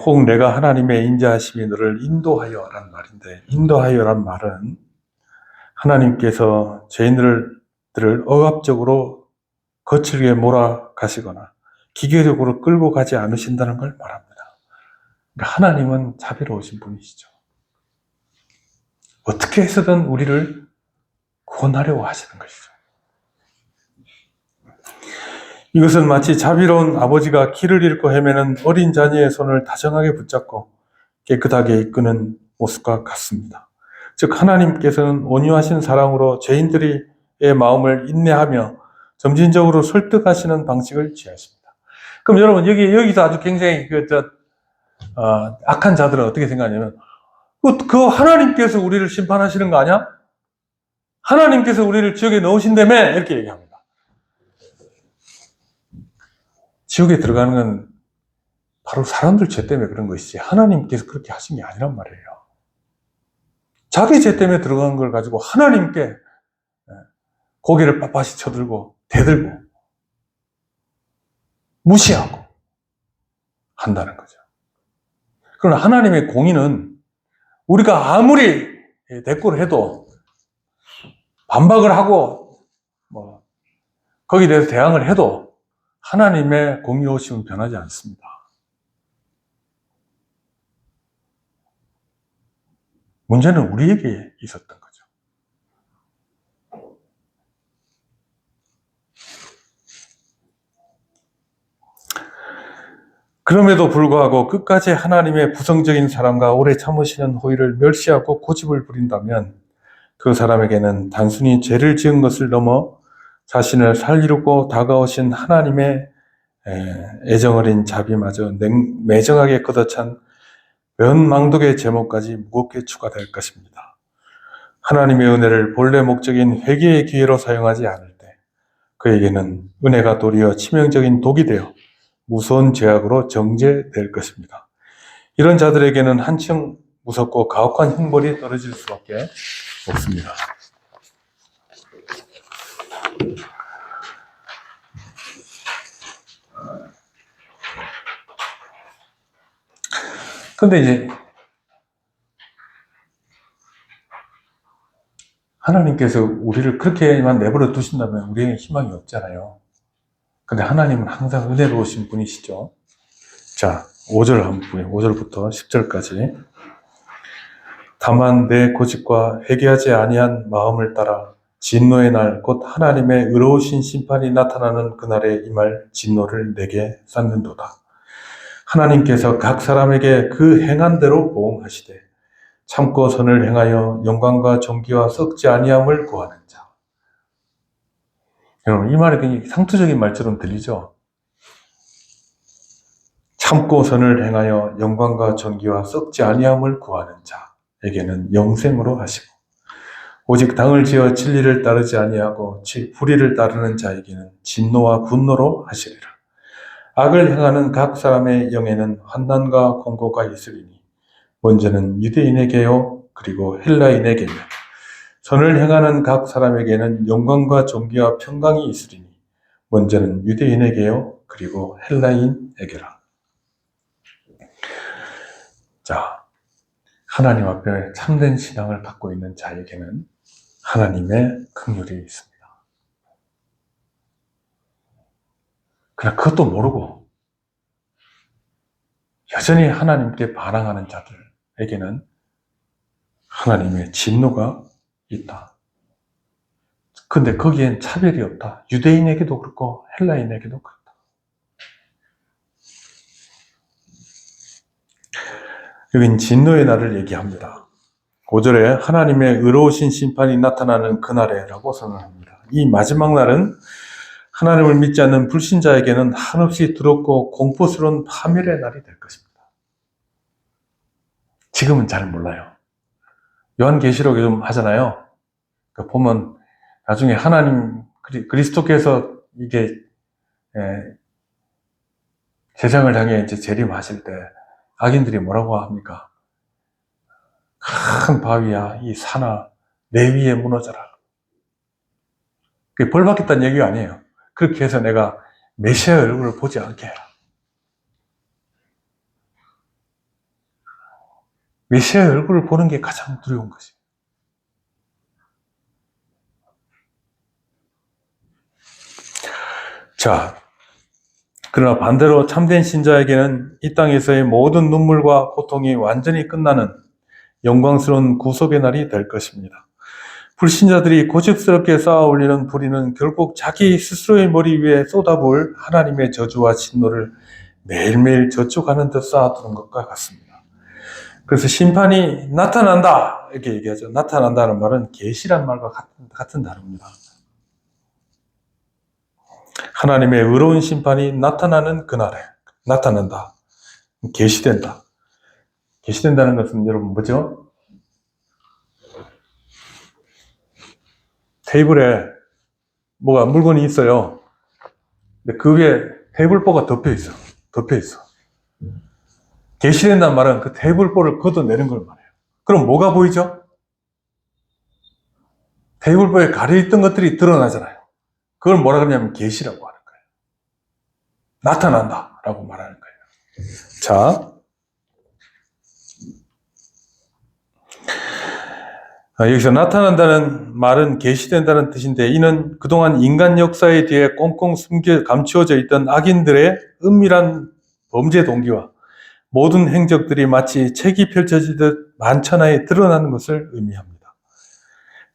혹 내가 하나님의 인자하심이 너를 인도하여 라는 말인데, 인도하여 라는 말은 하나님께서 죄인들을 억압적으로 거칠게 몰아가시거나 기계적으로 끌고 가지 않으신다는 걸 말합니다. 그러니까 하나님은 자비로우신 분이시죠. 어떻게 해서든 우리를 구원하려고 하시는 것이죠. 이것은 마치 자비로운 아버지가 길을 잃고 헤매는 어린 자녀의 손을 다정하게 붙잡고 깨끗하게 이끄는 모습과 같습니다. 즉 하나님께서는 온유하신 사랑으로 죄인들의 마음을 인내하며 점진적으로 설득하시는 방식을 취하십니다. 그럼 여러분 여기서 아주 굉장히 악한 자들은 어떻게 생각하냐면 그 하나님께서 우리를 심판하시는 거 아니야? 하나님께서 우리를 지옥에 넣으신다며 이렇게 얘기합니다. 지옥에 들어가는 건 바로 사람들 죄 때문에 그런 것이지 하나님께서 그렇게 하신 게 아니란 말이에요. 자기 죄 때문에 들어간 걸 가지고 하나님께 고개를 빳빳이 쳐들고 대들고 무시하고 한다는 거죠. 그러나 하나님의 공의는 우리가 아무리 대꾸를 해도 반박을 하고 거기에 대해서 대항을 해도 하나님의 공의로우심은 변하지 않습니다. 문제는 우리에게 있었던 거죠. 그럼에도 불구하고 끝까지 하나님의 부성적인 사랑과 오래 참으시는 호의를 멸시하고 고집을 부린다면 그 사람에게는 단순히 죄를 지은 것을 넘어 자신을 살리려고 다가오신 하나님의 애정어린 자비마저 매정하게 걷어찬 면망독의 제목까지 무겁게 추가될 것입니다. 하나님의 은혜를 본래 목적인 회개의 기회로 사용하지 않을 때 그에게는 은혜가 도리어 치명적인 독이 되어 무서운 죄악으로 정죄될 것입니다. 이런 자들에게는 한층 무섭고 가혹한 형벌이 떨어질 수밖에 없습니다. 근데 이제 하나님께서 우리를 그렇게만 내버려 두신다면 우리에게 희망이 없잖아요. 근데 하나님은 항상 은혜로우신 분이시죠. 자, 5절 한번 보세요. 5절부터 10절까지. 다만 내 고집과 회개하지 아니한 마음을 따라 진노의 날 곧 하나님의 의로우신 심판이 나타나는 그날에 임할 진노를 내게 쌓는도다. 하나님께서 각 사람에게 그 행한 대로 보응하시되 참고 선을 행하여 영광과 존귀와 썩지 아니함을 구하는 자. 여러분, 이 말이 굉장히 상투적인 말처럼 들리죠? 참고 선을 행하여 영광과 존귀와 썩지 아니함을 구하는 자에게는 영생으로 하시고 오직 당을 지어 진리를 따르지 아니하고 불의를 따르는 자에게는 진노와 분노로 하시리라. 악을 행하는 각 사람의 영에는 환난과 공고가 있으리니 먼저는 유대인에게요 그리고 헬라인에게며 선을 행하는 각 사람에게는 영광과 존귀와 평강이 있으리니 먼저는 유대인에게요 그리고 헬라인에게라. 자, 하나님 앞에 참된 신앙을 갖고 있는 자에게는 하나님의 긍휼이 있습니다. 그러나 그것도 모르고 여전히 하나님께 반항하는 자들에게는 하나님의 진노가 있다. 근데 거기엔 차별이 없다. 유대인에게도 그렇고 헬라인에게도 그렇다. 여긴 진노의 날을 얘기합니다. 5절에 하나님의 의로우신 심판이 나타나는 그날에라고 선언합니다. 이 마지막 날은 하나님을 믿지 않는 불신자에게는 한없이 두렵고 공포스러운 파멸의 날이 될 것입니다. 지금은 잘 몰라요. 요한계시록에 좀 하잖아요. 보면 나중에 하나님 그리스도께서 이게 세상을 향해 이제 재림하실 때 악인들이 뭐라고 합니까? 큰 바위야 이 산아 내 위에 무너져라. 그게 벌 받겠다는 얘기가 아니에요. 그렇게 해서 내가 메시아의 얼굴을 보지 않게 해라. 메시아의 얼굴을 보는 게 가장 두려운 것이에요. 자, 그러나 반대로 참된 신자에게는 이 땅에서의 모든 눈물과 고통이 완전히 끝나는 영광스러운 구속의 날이 될 것입니다. 불신자들이 고집스럽게 쌓아 올리는 불의는 결국 자기 스스로의 머리 위에 쏟아부을 하나님의 저주와 진노를 매일매일 저축하는 듯 쌓아두는 것과 같습니다. 그래서 심판이 나타난다 이렇게 얘기하죠. 나타난다는 말은 계시란 말과 같은 단어입니다. 하나님의 의로운 심판이 나타나는 그날에 나타난다. 계시된다. 계시된다는 것은 여러분 뭐죠? 테이블에 뭐가 물건이 있어요. 근데 그 위에 테이블보가 덮여 있어. 계시된다는 말은 그 테이블보를 걷어내는 걸 말해요. 그럼 뭐가 보이죠? 테이블보에 가려있던 것들이 드러나잖아요. 그걸 뭐라 그러냐면 계시라고 하는 거예요. 나타난다 라고 말하는 거예요. 자, 여기서 나타난다는 말은 계시된다는 뜻인데 이는 그동안 인간 역사의 뒤에 꽁꽁 감추어져 있던 악인들의 은밀한 범죄 동기와 모든 행적들이 마치 책이 펼쳐지듯 만천하에 드러나는 것을 의미합니다.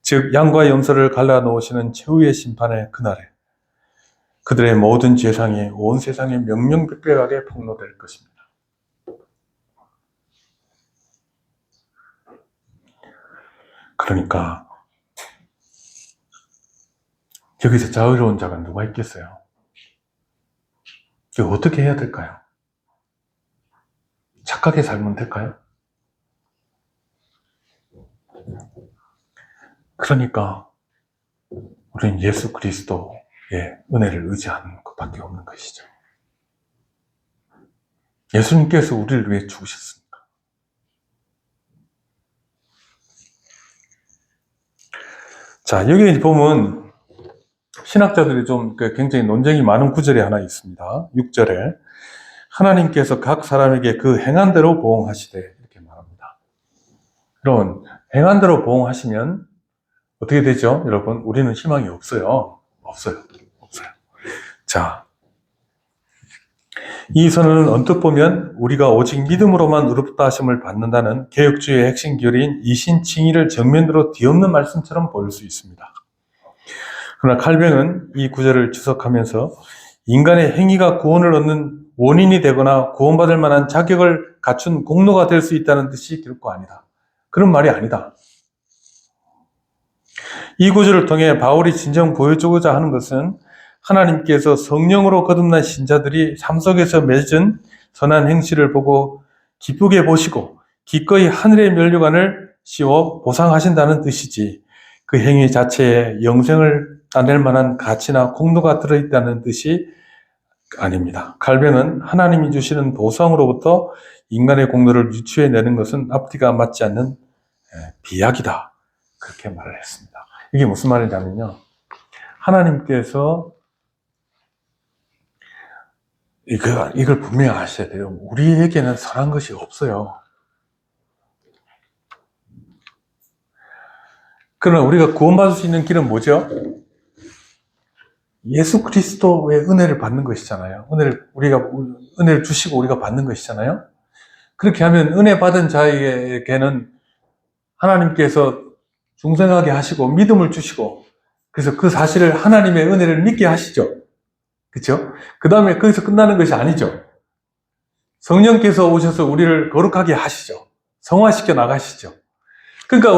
즉 양과 염소를 갈라놓으시는 최후의 심판의 그날에 그들의 모든 죄상이 온 세상에 명명백백하게 폭로될 것입니다. 그러니까 여기서 자유로운 자가 누가 있겠어요? 이거 어떻게 해야 될까요? 착하게 살면 될까요? 그러니까 우리는 예수 그리스도의 은혜를 의지하는 것밖에 없는 것이죠. 예수님께서 우리를 위해 죽으셨으니까. 자, 여기 보면 신학자들이 좀 굉장히 논쟁이 많은 구절이 하나 있습니다. 6절에 하나님께서 각 사람에게 그 행한 대로 보응하시되 이렇게 말합니다. 여러분, 행한 대로 보응하시면 어떻게 되죠? 여러분, 우리는 희망이 없어요. 없어요. 자, 이 선언은 언뜻 보면 우리가 오직 믿음으로만 의롭다 하심을 받는다는 개혁주의의 핵심 교리인 이신칭의를 정면으로 뒤엎는 말씀처럼 보일 수 있습니다. 그러나 칼뱅은 이 구절을 지적하면서 인간의 행위가 구원을 얻는 원인이 되거나 구원받을 만한 자격을 갖춘 공로가 될 수 있다는 뜻이 결코 아니다. 그런 말이 아니다. 이 구절을 통해 바울이 진정 보여주고자 하는 것은 하나님께서 성령으로 거듭난 신자들이 삶 속에서 맺은 선한 행실을 보고 기쁘게 보시고 기꺼이 하늘의 면류관을 씌워 보상하신다는 뜻이지, 그 행위 자체에 영생을 따낼 만한 가치나 공로가 들어있다는 뜻이 아닙니다. 칼뱅은 하나님이 주시는 보상으로부터 인간의 공로를 유추해내는 것은 앞뒤가 맞지 않는 비약이다, 그렇게 말을 했습니다. 이게 무슨 말이냐면요, 하나님께서 이걸 분명히 아셔야 돼요. 우리에게는 선한 것이 없어요. 그러나 우리가 구원받을 수 있는 길은 뭐죠? 예수 그리스도의 은혜를 받는 것이잖아요. 은혜를 주시고 우리가 받는 것이잖아요. 그렇게 하면 은혜 받은 자에게는 하나님께서 중생하게 하시고 믿음을 주시고, 그래서 그 사실을 하나님의 은혜를 믿게 하시죠. 그렇죠? 그 다음에 거기서 끝나는 것이 아니죠. 성령께서 오셔서 우리를 거룩하게 하시죠. 성화시켜 나가시죠. 그러니까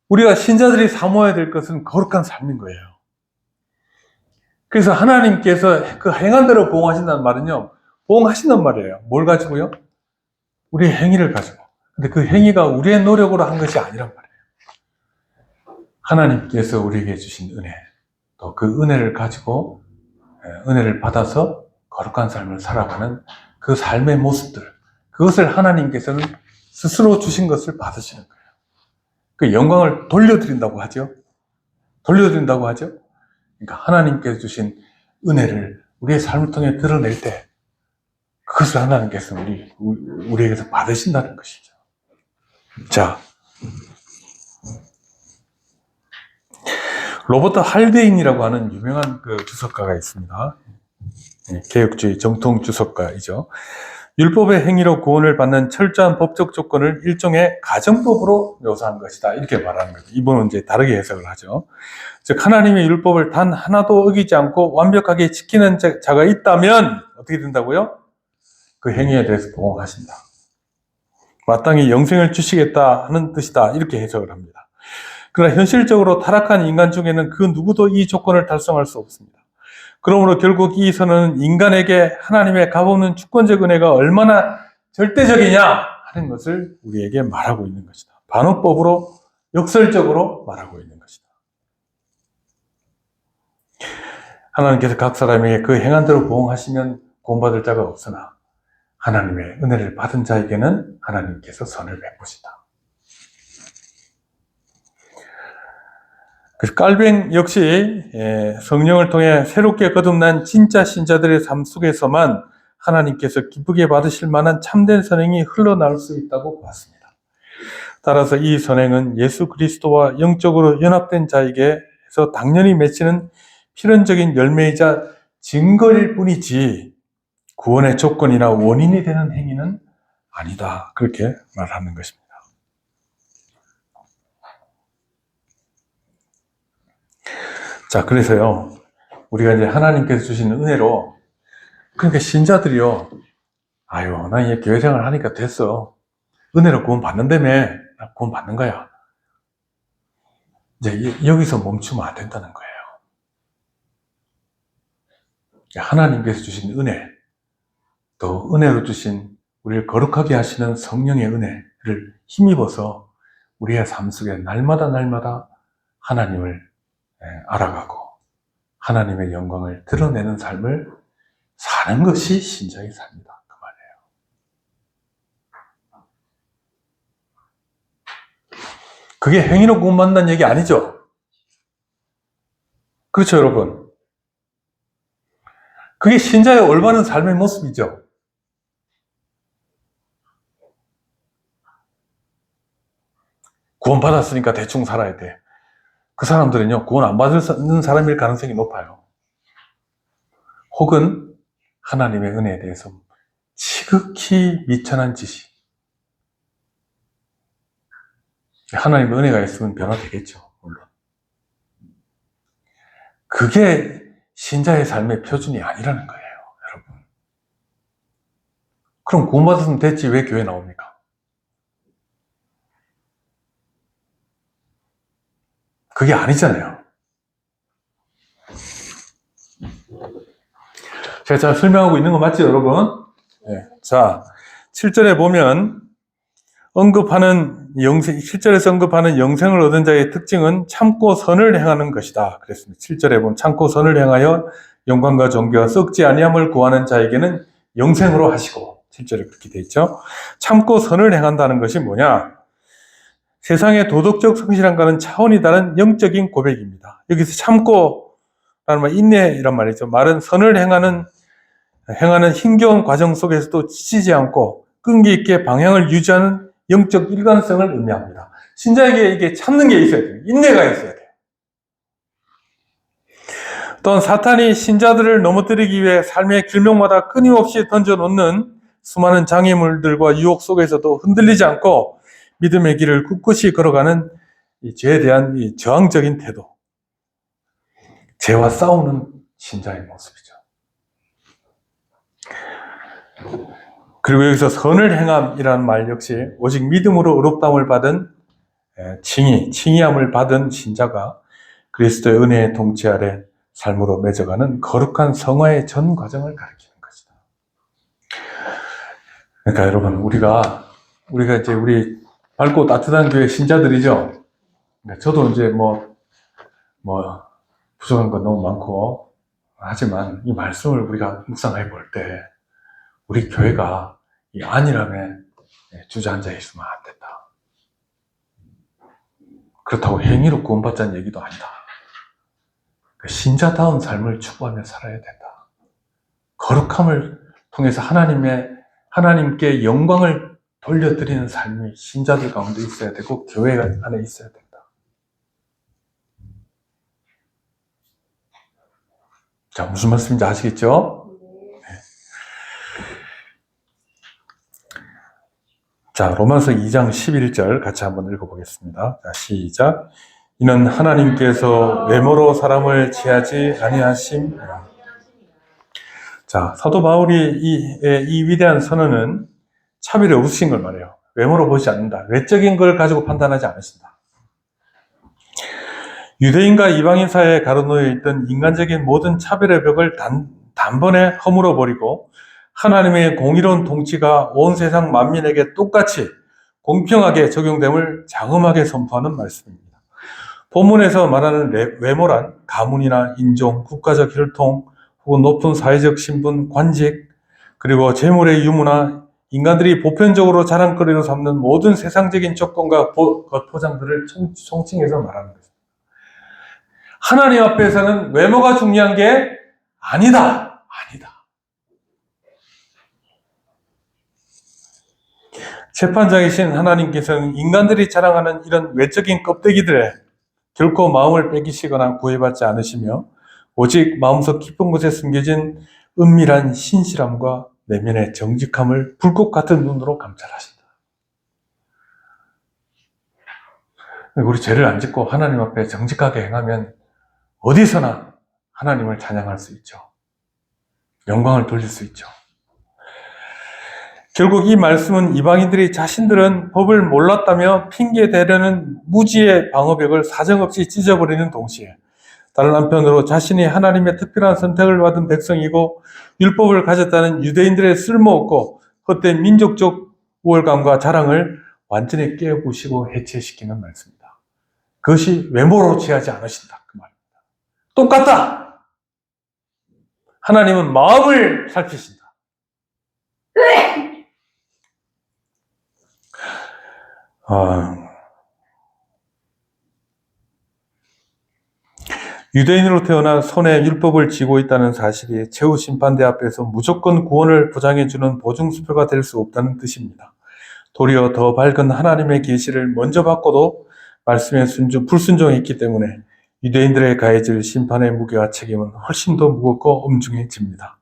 우리가 신자들이 사모해야 될 것은 거룩한 삶인 거예요. 그래서 하나님께서 그 행한 대로 보응하신다는 말은요, 보응하신단 말이에요. 뭘 가지고요? 우리의 행위를 가지고. 근데 그 행위가 우리의 노력으로 한 것이 아니란 말이에요. 하나님께서 우리에게 주신 은혜, 또 그 은혜를 가지고 은혜를 받아서 거룩한 삶을 살아가는 그 삶의 모습들, 그것을 하나님께서는 스스로 주신 것을 받으시는 거예요. 그 영광을 돌려드린다고 하죠. 그러니까 하나님께서 주신 은혜를 우리의 삶을 통해 드러낼 때 그것을 하나님께서 우리에게서 받으신다는 것이죠. 자, 로버트 할데인이라고 하는 유명한 주석가가 있습니다. 개혁주의 정통 주석가이죠. 율법의 행위로 구원을 받는 철저한 법적 조건을 일종의 가정법으로 묘사한 것이다, 이렇게 말하는 거죠. 이분은 이제 다르게 해석을 하죠. 즉, 하나님의 율법을 단 하나도 어기지 않고 완벽하게 지키는 자가 있다면 어떻게 된다고요? 그 행위에 대해서 보응하신다. 마땅히 영생을 주시겠다 하는 뜻이다, 이렇게 해석을 합니다. 그러나 현실적으로 타락한 인간 중에는 그 누구도 이 조건을 달성할 수 없습니다. 그러므로 결국 이 선언은 인간에게 하나님의 값없는 주권적 은혜가 얼마나 절대적이냐 하는 것을 우리에게 말하고 있는 것이다. 반어법으로, 역설적으로 말하고 있는 것이다. 하나님께서 각 사람에게 그 행한 대로 보응하시면 구원받을 자가 없으나 하나님의 은혜를 받은 자에게는 하나님께서 선을 베푸시다. 그래서 칼뱅 역시 성령을 통해 새롭게 거듭난 진짜 신자들의 삶 속에서만 하나님께서 기쁘게 받으실 만한 참된 선행이 흘러나올 수 있다고 봤습니다. 따라서 이 선행은 예수 그리스도와 영적으로 연합된 자에게서 당연히 맺히는 필연적인 열매이자 증거일 뿐이지 구원의 조건이나 원인이 되는 행위는 아니다, 그렇게 말하는 것입니다. 자, 그래서요, 우리가 이제 하나님께서 주시는 은혜로, 그러니까 신자들이요, 나 이제 교회생활 하니까 됐어. 은혜로 구원 받는다며. 구원받는 거야. 이제 여기서 멈추면 안 된다는 거예요. 하나님께서 주신 은혜, 또 은혜로 주신 우리를 거룩하게 하시는 성령의 은혜를 힘입어서 우리의 삶 속에 날마다 하나님을 알아가고 하나님의 영광을 드러내는 삶을 사는 것이 신자의 삶이다. 그 말이에요. 그게 행위로 구원받는다는 얘기 아니죠? 그렇죠, 여러분? 그게 신자의 올바른 삶의 모습이죠. 구원받았으니까 대충 살아야 돼. 그 사람들은요, 구원 안 받는 사람일 가능성이 높아요. 혹은 하나님의 은혜에 대해서 지극히 미천한 지식. 하나님의 은혜가 있으면 변화되겠죠, 물론. 그게 신자의 삶의 표준이 아니라는 거예요, 여러분. 그럼 구원받았으면 됐지, 왜 교회 나옵니까? 그게 아니잖아요. 제가 잘 설명하고 있는 거 맞죠, 여러분? 네. 자, 7절에 보면 7절에서 언급하는 영생을 얻은 자의 특징은 참고 선을 행하는 것이다. 그랬습니다. 7절에 보면 참고 선을 행하여 영광과 존귀와 썩지 아니함을 구하는 자에게는 영생으로 하시고, 7절에 그렇게 돼 있죠. 참고 선을 행한다는 것이 뭐냐? 세상의 도덕적 성실함과는 차원이 다른 영적인 고백입니다. 여기서 참고라는 말, 인내란 말이죠. 말은 선을 행하는 힘겨운 과정 속에서도 지치지 않고 끈기 있게 방향을 유지하는 영적 일관성을 의미합니다. 신자에게 이게 참는 게 있어야 돼요. 인내가 있어야 돼요. 또한 사탄이 신자들을 넘어뜨리기 위해 삶의 길목마다 끊임없이 던져놓는 수많은 장애물들과 유혹 속에서도 흔들리지 않고 믿음의 길을 꿋꿋이 걸어가는 이 죄에 대한 이 저항적인 태도, 죄와 싸우는 신자의 모습이죠. 그리고 여기서 선을 행함이라는 말 역시 오직 믿음으로 의롭다함을 받은 칭의함을 받은 신자가 그리스도의 은혜의 통치 아래 삶으로 맺어가는 거룩한 성화의 전 과정을 가리키는 것이다. 그러니까 여러분, 우리가 이제 우리 밝고 따뜻한 교회 신자들이죠. 저도 이제 부족한 건 너무 많고, 하지만 이 말씀을 우리가 묵상해 볼 때, 우리 교회가 이 안일함에 주저앉아 있으면 안 된다. 그렇다고 행위로 구원받자는 얘기도 아니다. 신자다운 삶을 추구하며 살아야 된다. 거룩함을 통해서 하나님께 영광을 돌려드리는 삶이 신자들 가운데 있어야 되고 교회 안에 있어야 된다. 자, 무슨 말씀인지 아시겠죠? 네. 자, 로마서 2장 11절 같이 한번 읽어보겠습니다. 자, 시작. 이는 하나님께서 외모로 사람을 취하지 아니하심. 자, 사도 바울이 이 위대한 선언은 차별이 없으신 걸 말해요. 외모로 보지 않는다. 외적인 걸 가지고 판단하지 않으신다. 유대인과 이방인 사이에 가로놓여 있던 인간적인 모든 차별의 벽을 단번에 허물어버리고 하나님의 공의로운 통치가 온 세상 만민에게 똑같이 공평하게 적용됨을 장엄하게 선포하는 말씀입니다. 본문에서 말하는 외모란 가문이나 인종, 국가적 혈통, 혹은 높은 사회적 신분, 관직, 그리고 재물의 유무나 인간들이 보편적으로 자랑거리로 삼는 모든 세상적인 조건과 겉포장들을 총칭해서 말하는 것입니다. 하나님 앞에서는 외모가 중요한 게 아니다. 재판장이신 하나님께서는 인간들이 자랑하는 이런 외적인 껍데기들에 결코 마음을 빼기시거나 구애받지 않으시며 오직 마음속 깊은 곳에 숨겨진 은밀한 신실함과 내면의 정직함을 불꽃 같은 눈으로 감찰하신다. 우리 죄를 안 짓고 하나님 앞에 정직하게 행하면 어디서나 하나님을 찬양할 수 있죠. 영광을 돌릴 수 있죠. 결국 이 말씀은 이방인들이 자신들은 법을 몰랐다며 핑계대려는 무지의 방어벽을 사정없이 찢어버리는 동시에 다른 한편으로 자신이 하나님의 특별한 선택을 받은 백성이고 율법을 가졌다는 유대인들의 쓸모없고 헛된 민족적 우월감과 자랑을 완전히 깨부시고 해체시키는 말씀입니다. 그것이 외모로 취하지 않으신다. 그 말입니다. 똑같다. 하나님은 마음을 살피신다. 유대인으로 태어나 손에 율법을 쥐고 있다는 사실이 최후 심판대 앞에서 무조건 구원을 보장해주는 보증수표가 될 수 없다는 뜻입니다. 도리어 더 밝은 하나님의 계시를 먼저 받고도 말씀에 불순종했기 때문에 유대인들에 가해질 심판의 무게와 책임은 훨씬 더 무겁고 엄중해집니다.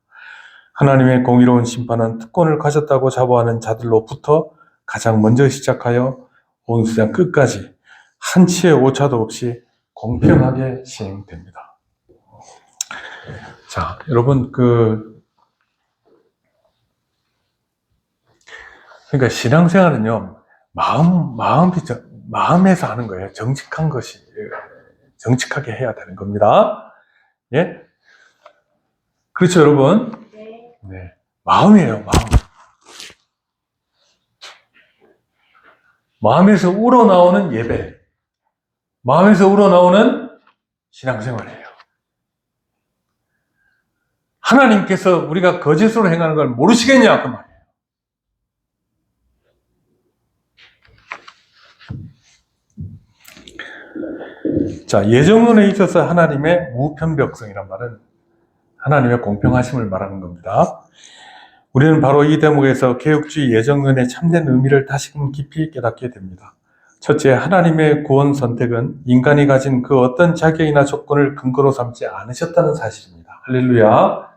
하나님의 공의로운 심판은 특권을 가졌다고 자부하는 자들로부터 가장 먼저 시작하여 온 세상 끝까지 한치의 오차도 없이 공평하게 시행됩니다. 자, 여러분, 그러니까 신앙생활은요, 마음에서 하는 거예요. 정직하게 해야 되는 겁니다. 예? 그렇죠, 여러분? 네. 마음이에요, 마음. 마음에서 우러나오는 예배. 마음에서 우러나오는 신앙생활이에요. 하나님께서 우리가 거짓으로 행하는 걸 모르시겠냐, 그 말이에요. 자, 예정론에 있어서 하나님의 무편벽성이란 말은 하나님의 공평하심을 말하는 겁니다. 우리는 바로 이 대목에서 개혁주의 예정론의 참된 의미를 다시금 깊이 깨닫게 됩니다. 첫째, 하나님의 구원 선택은 인간이 가진 그 어떤 자격이나 조건을 근거로 삼지 않으셨다는 사실입니다. 할렐루야.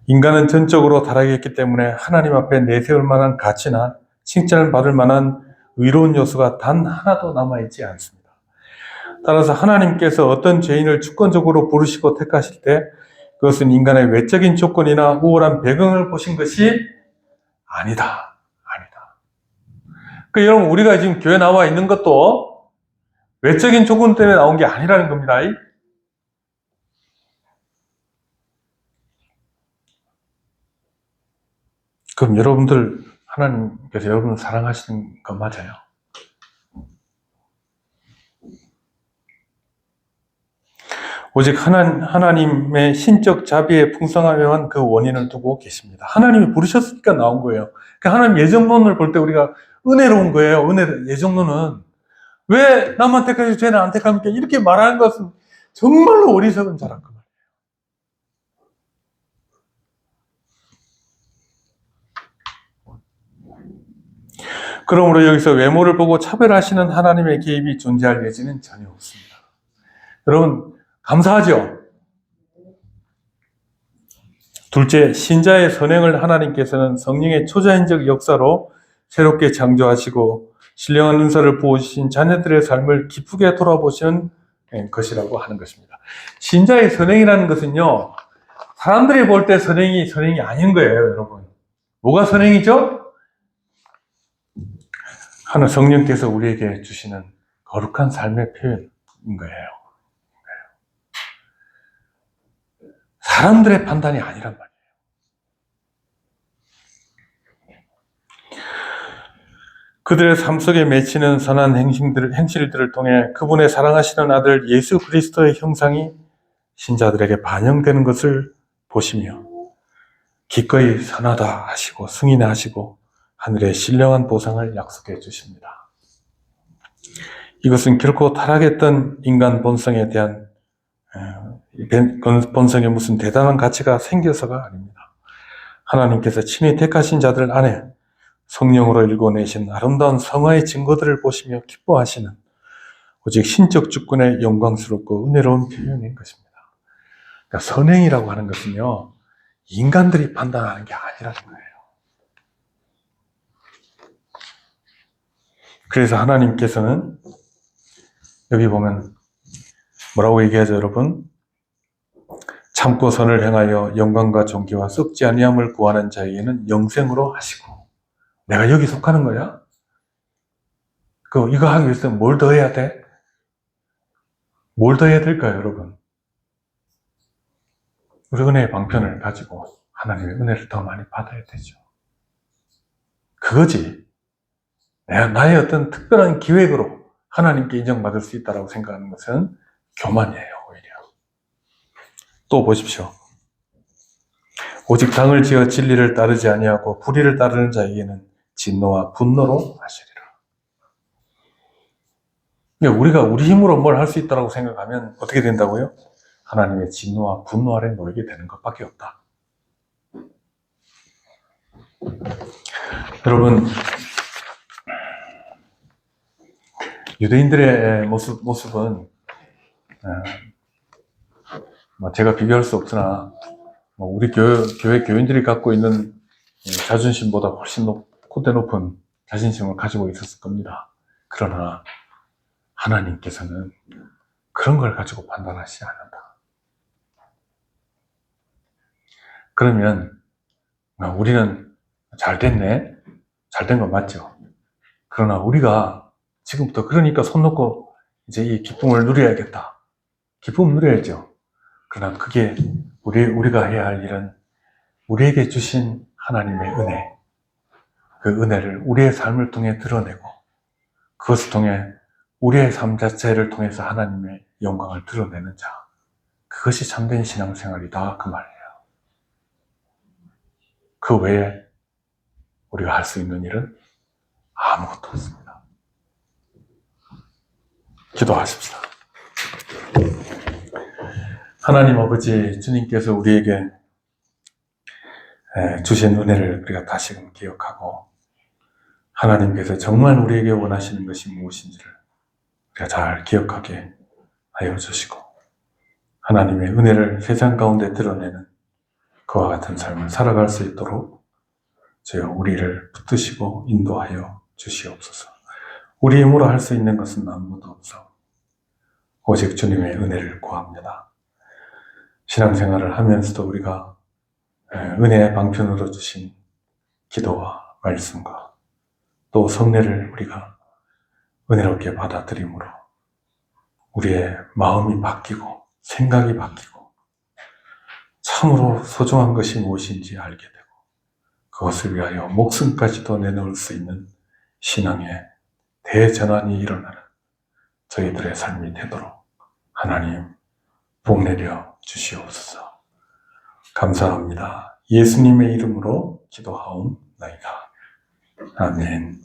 인간은 전적으로 타락했기 때문에 하나님 앞에 내세울 만한 가치나 칭찬을 받을 만한 의로운 요소가 단 하나도 남아있지 않습니다. 따라서 하나님께서 어떤 죄인을 주권적으로 부르시고 택하실 때 그것은 인간의 외적인 조건이나 우월한 배경을 보신 것이 아니다. 그 여러분, 우리가 지금 교회 나와 있는 것도 외적인 조건 때문에 나온 게 아니라는 겁니다. 그럼 여러분들, 하나님께서 여러분을 사랑하시는 건 맞아요. 오직 하나님의 신적 자비의 풍성함에만 그 원인을 두고 계십니다. 하나님이 부르셨으니까 나온 거예요. 그러니까 하나님 예정론을 볼 때 우리가 은혜로운 거예요. 예정론은. 왜 나만 택하시고 쟤는 안 택합니까? 이렇게 말하는 것은 정말로 어리석은 자란 그 말이에요. 그러므로 여기서 외모를 보고 차별하시는 하나님의 개입이 존재할 여지는 전혀 없습니다. 여러분, 감사하죠? 둘째, 신자의 선행을 하나님께서는 성령의 초자연적 역사로 새롭게 창조하시고 신령한 은사를 부어주신 자녀들의 삶을 기쁘게 돌아보시는 것이라고 하는 것입니다. 신자의 선행이라는 것은요, 사람들이 볼 때 선행이 아닌 거예요, 여러분. 뭐가 선행이죠? 하나 성령께서 우리에게 주시는 거룩한 삶의 표현인 거예요. 사람들의 판단이 아니란 말이에요. 그들의 삶 속에 맺히는 선한 행실들을 통해 그분의 사랑하시는 아들 예수 그리스도의 형상이 신자들에게 반영되는 것을 보시며 기꺼이 선하다 하시고 승인하시고 하늘의 신령한 보상을 약속해 주십니다. 이것은 결코 타락했던 인간 본성에 대한 본성에 무슨 대단한 가치가 생겨서가 아닙니다. 하나님께서 친히 택하신 자들 안에 성령으로 일궈내신 아름다운 성화의 증거들을 보시며 기뻐하시는 오직 신적 주권의 영광스럽고 은혜로운 표현인 것입니다. 그러니까 선행이라고 하는 것은요, 인간들이 판단하는 게 아니라는 거예요. 그래서 하나님께서는 여기 보면 뭐라고 얘기하죠, 여러분? 참고 선을 행하여 영광과 존귀와 썩지 아니함을 구하는 자에게는 영생으로 하시고. 내가 여기 속하는 거야? 이거 하기 위해서 뭘 더 해야 돼? 뭘 더 해야 될까요, 여러분? 우리 은혜의 방편을 가지고 하나님의 은혜를 더 많이 받아야 되죠. 그거지. 나의 어떤 특별한 기획으로 하나님께 인정받을 수 있다고 생각하는 것은 교만이에요, 오히려. 또 보십시오. 오직 당을 지어 진리를 따르지 아니하고 불의를 따르는 자에게는 진노와 분노로 하시리라. 우리가 우리 힘으로 뭘 할 수 있다고 생각하면 어떻게 된다고요? 하나님의 진노와 분노 아래 놓이게 되는 것밖에 없다. 여러분, 유대인들의 모습은 제가 비교할 수 없으나 우리 교회 교인들이 갖고 있는 자존심보다 훨씬 콧대 높은 자존심을 가지고 있었을 겁니다. 그러나 하나님께서는 그런 걸 가지고 판단하시지 않는다. 그러면 우리는 잘 됐네? 잘 된 건 맞죠? 그러나 우리가 지금부터 그러니까 손 놓고 이제 이 기쁨을 누려야겠다. 기쁨을 누려야죠. 그러나 그게 우리가 해야 할 일은 우리에게 주신 하나님의 은혜, 그 은혜를 우리의 삶을 통해 드러내고 그것을 통해 우리의 삶 자체를 통해서 하나님의 영광을 드러내는 자, 그것이 참된 신앙생활이다, 그 말이에요. 그 외에 우리가 할 수 있는 일은 아무것도 없습니다. 기도하십시다. 하나님 아버지, 주님께서 우리에게 주신 은혜를 우리가 다시금 기억하고 하나님께서 정말 우리에게 원하시는 것이 무엇인지를 우리가 잘 기억하게 하여 주시고 하나님의 은혜를 세상 가운데 드러내는 그와 같은 삶을 살아갈 수 있도록 주여 우리를 붙드시고 인도하여 주시옵소서. 우리 힘으로 할 수 있는 것은 아무것도 없어 오직 주님의 은혜를 구합니다. 신앙생활을 하면서도 우리가 은혜의 방편으로 주신 기도와 말씀과 또 성례를 우리가 은혜롭게 받아들임으로 우리의 마음이 바뀌고 생각이 바뀌고 참으로 소중한 것이 무엇인지 알게 되고 그것을 위하여 목숨까지도 내놓을 수 있는 신앙의 대전환이 일어나는 저희들의 삶이 되도록 하나님 복 내려 주시옵소서. 감사합니다. 예수님의 이름으로 기도하옵나이다. 아멘.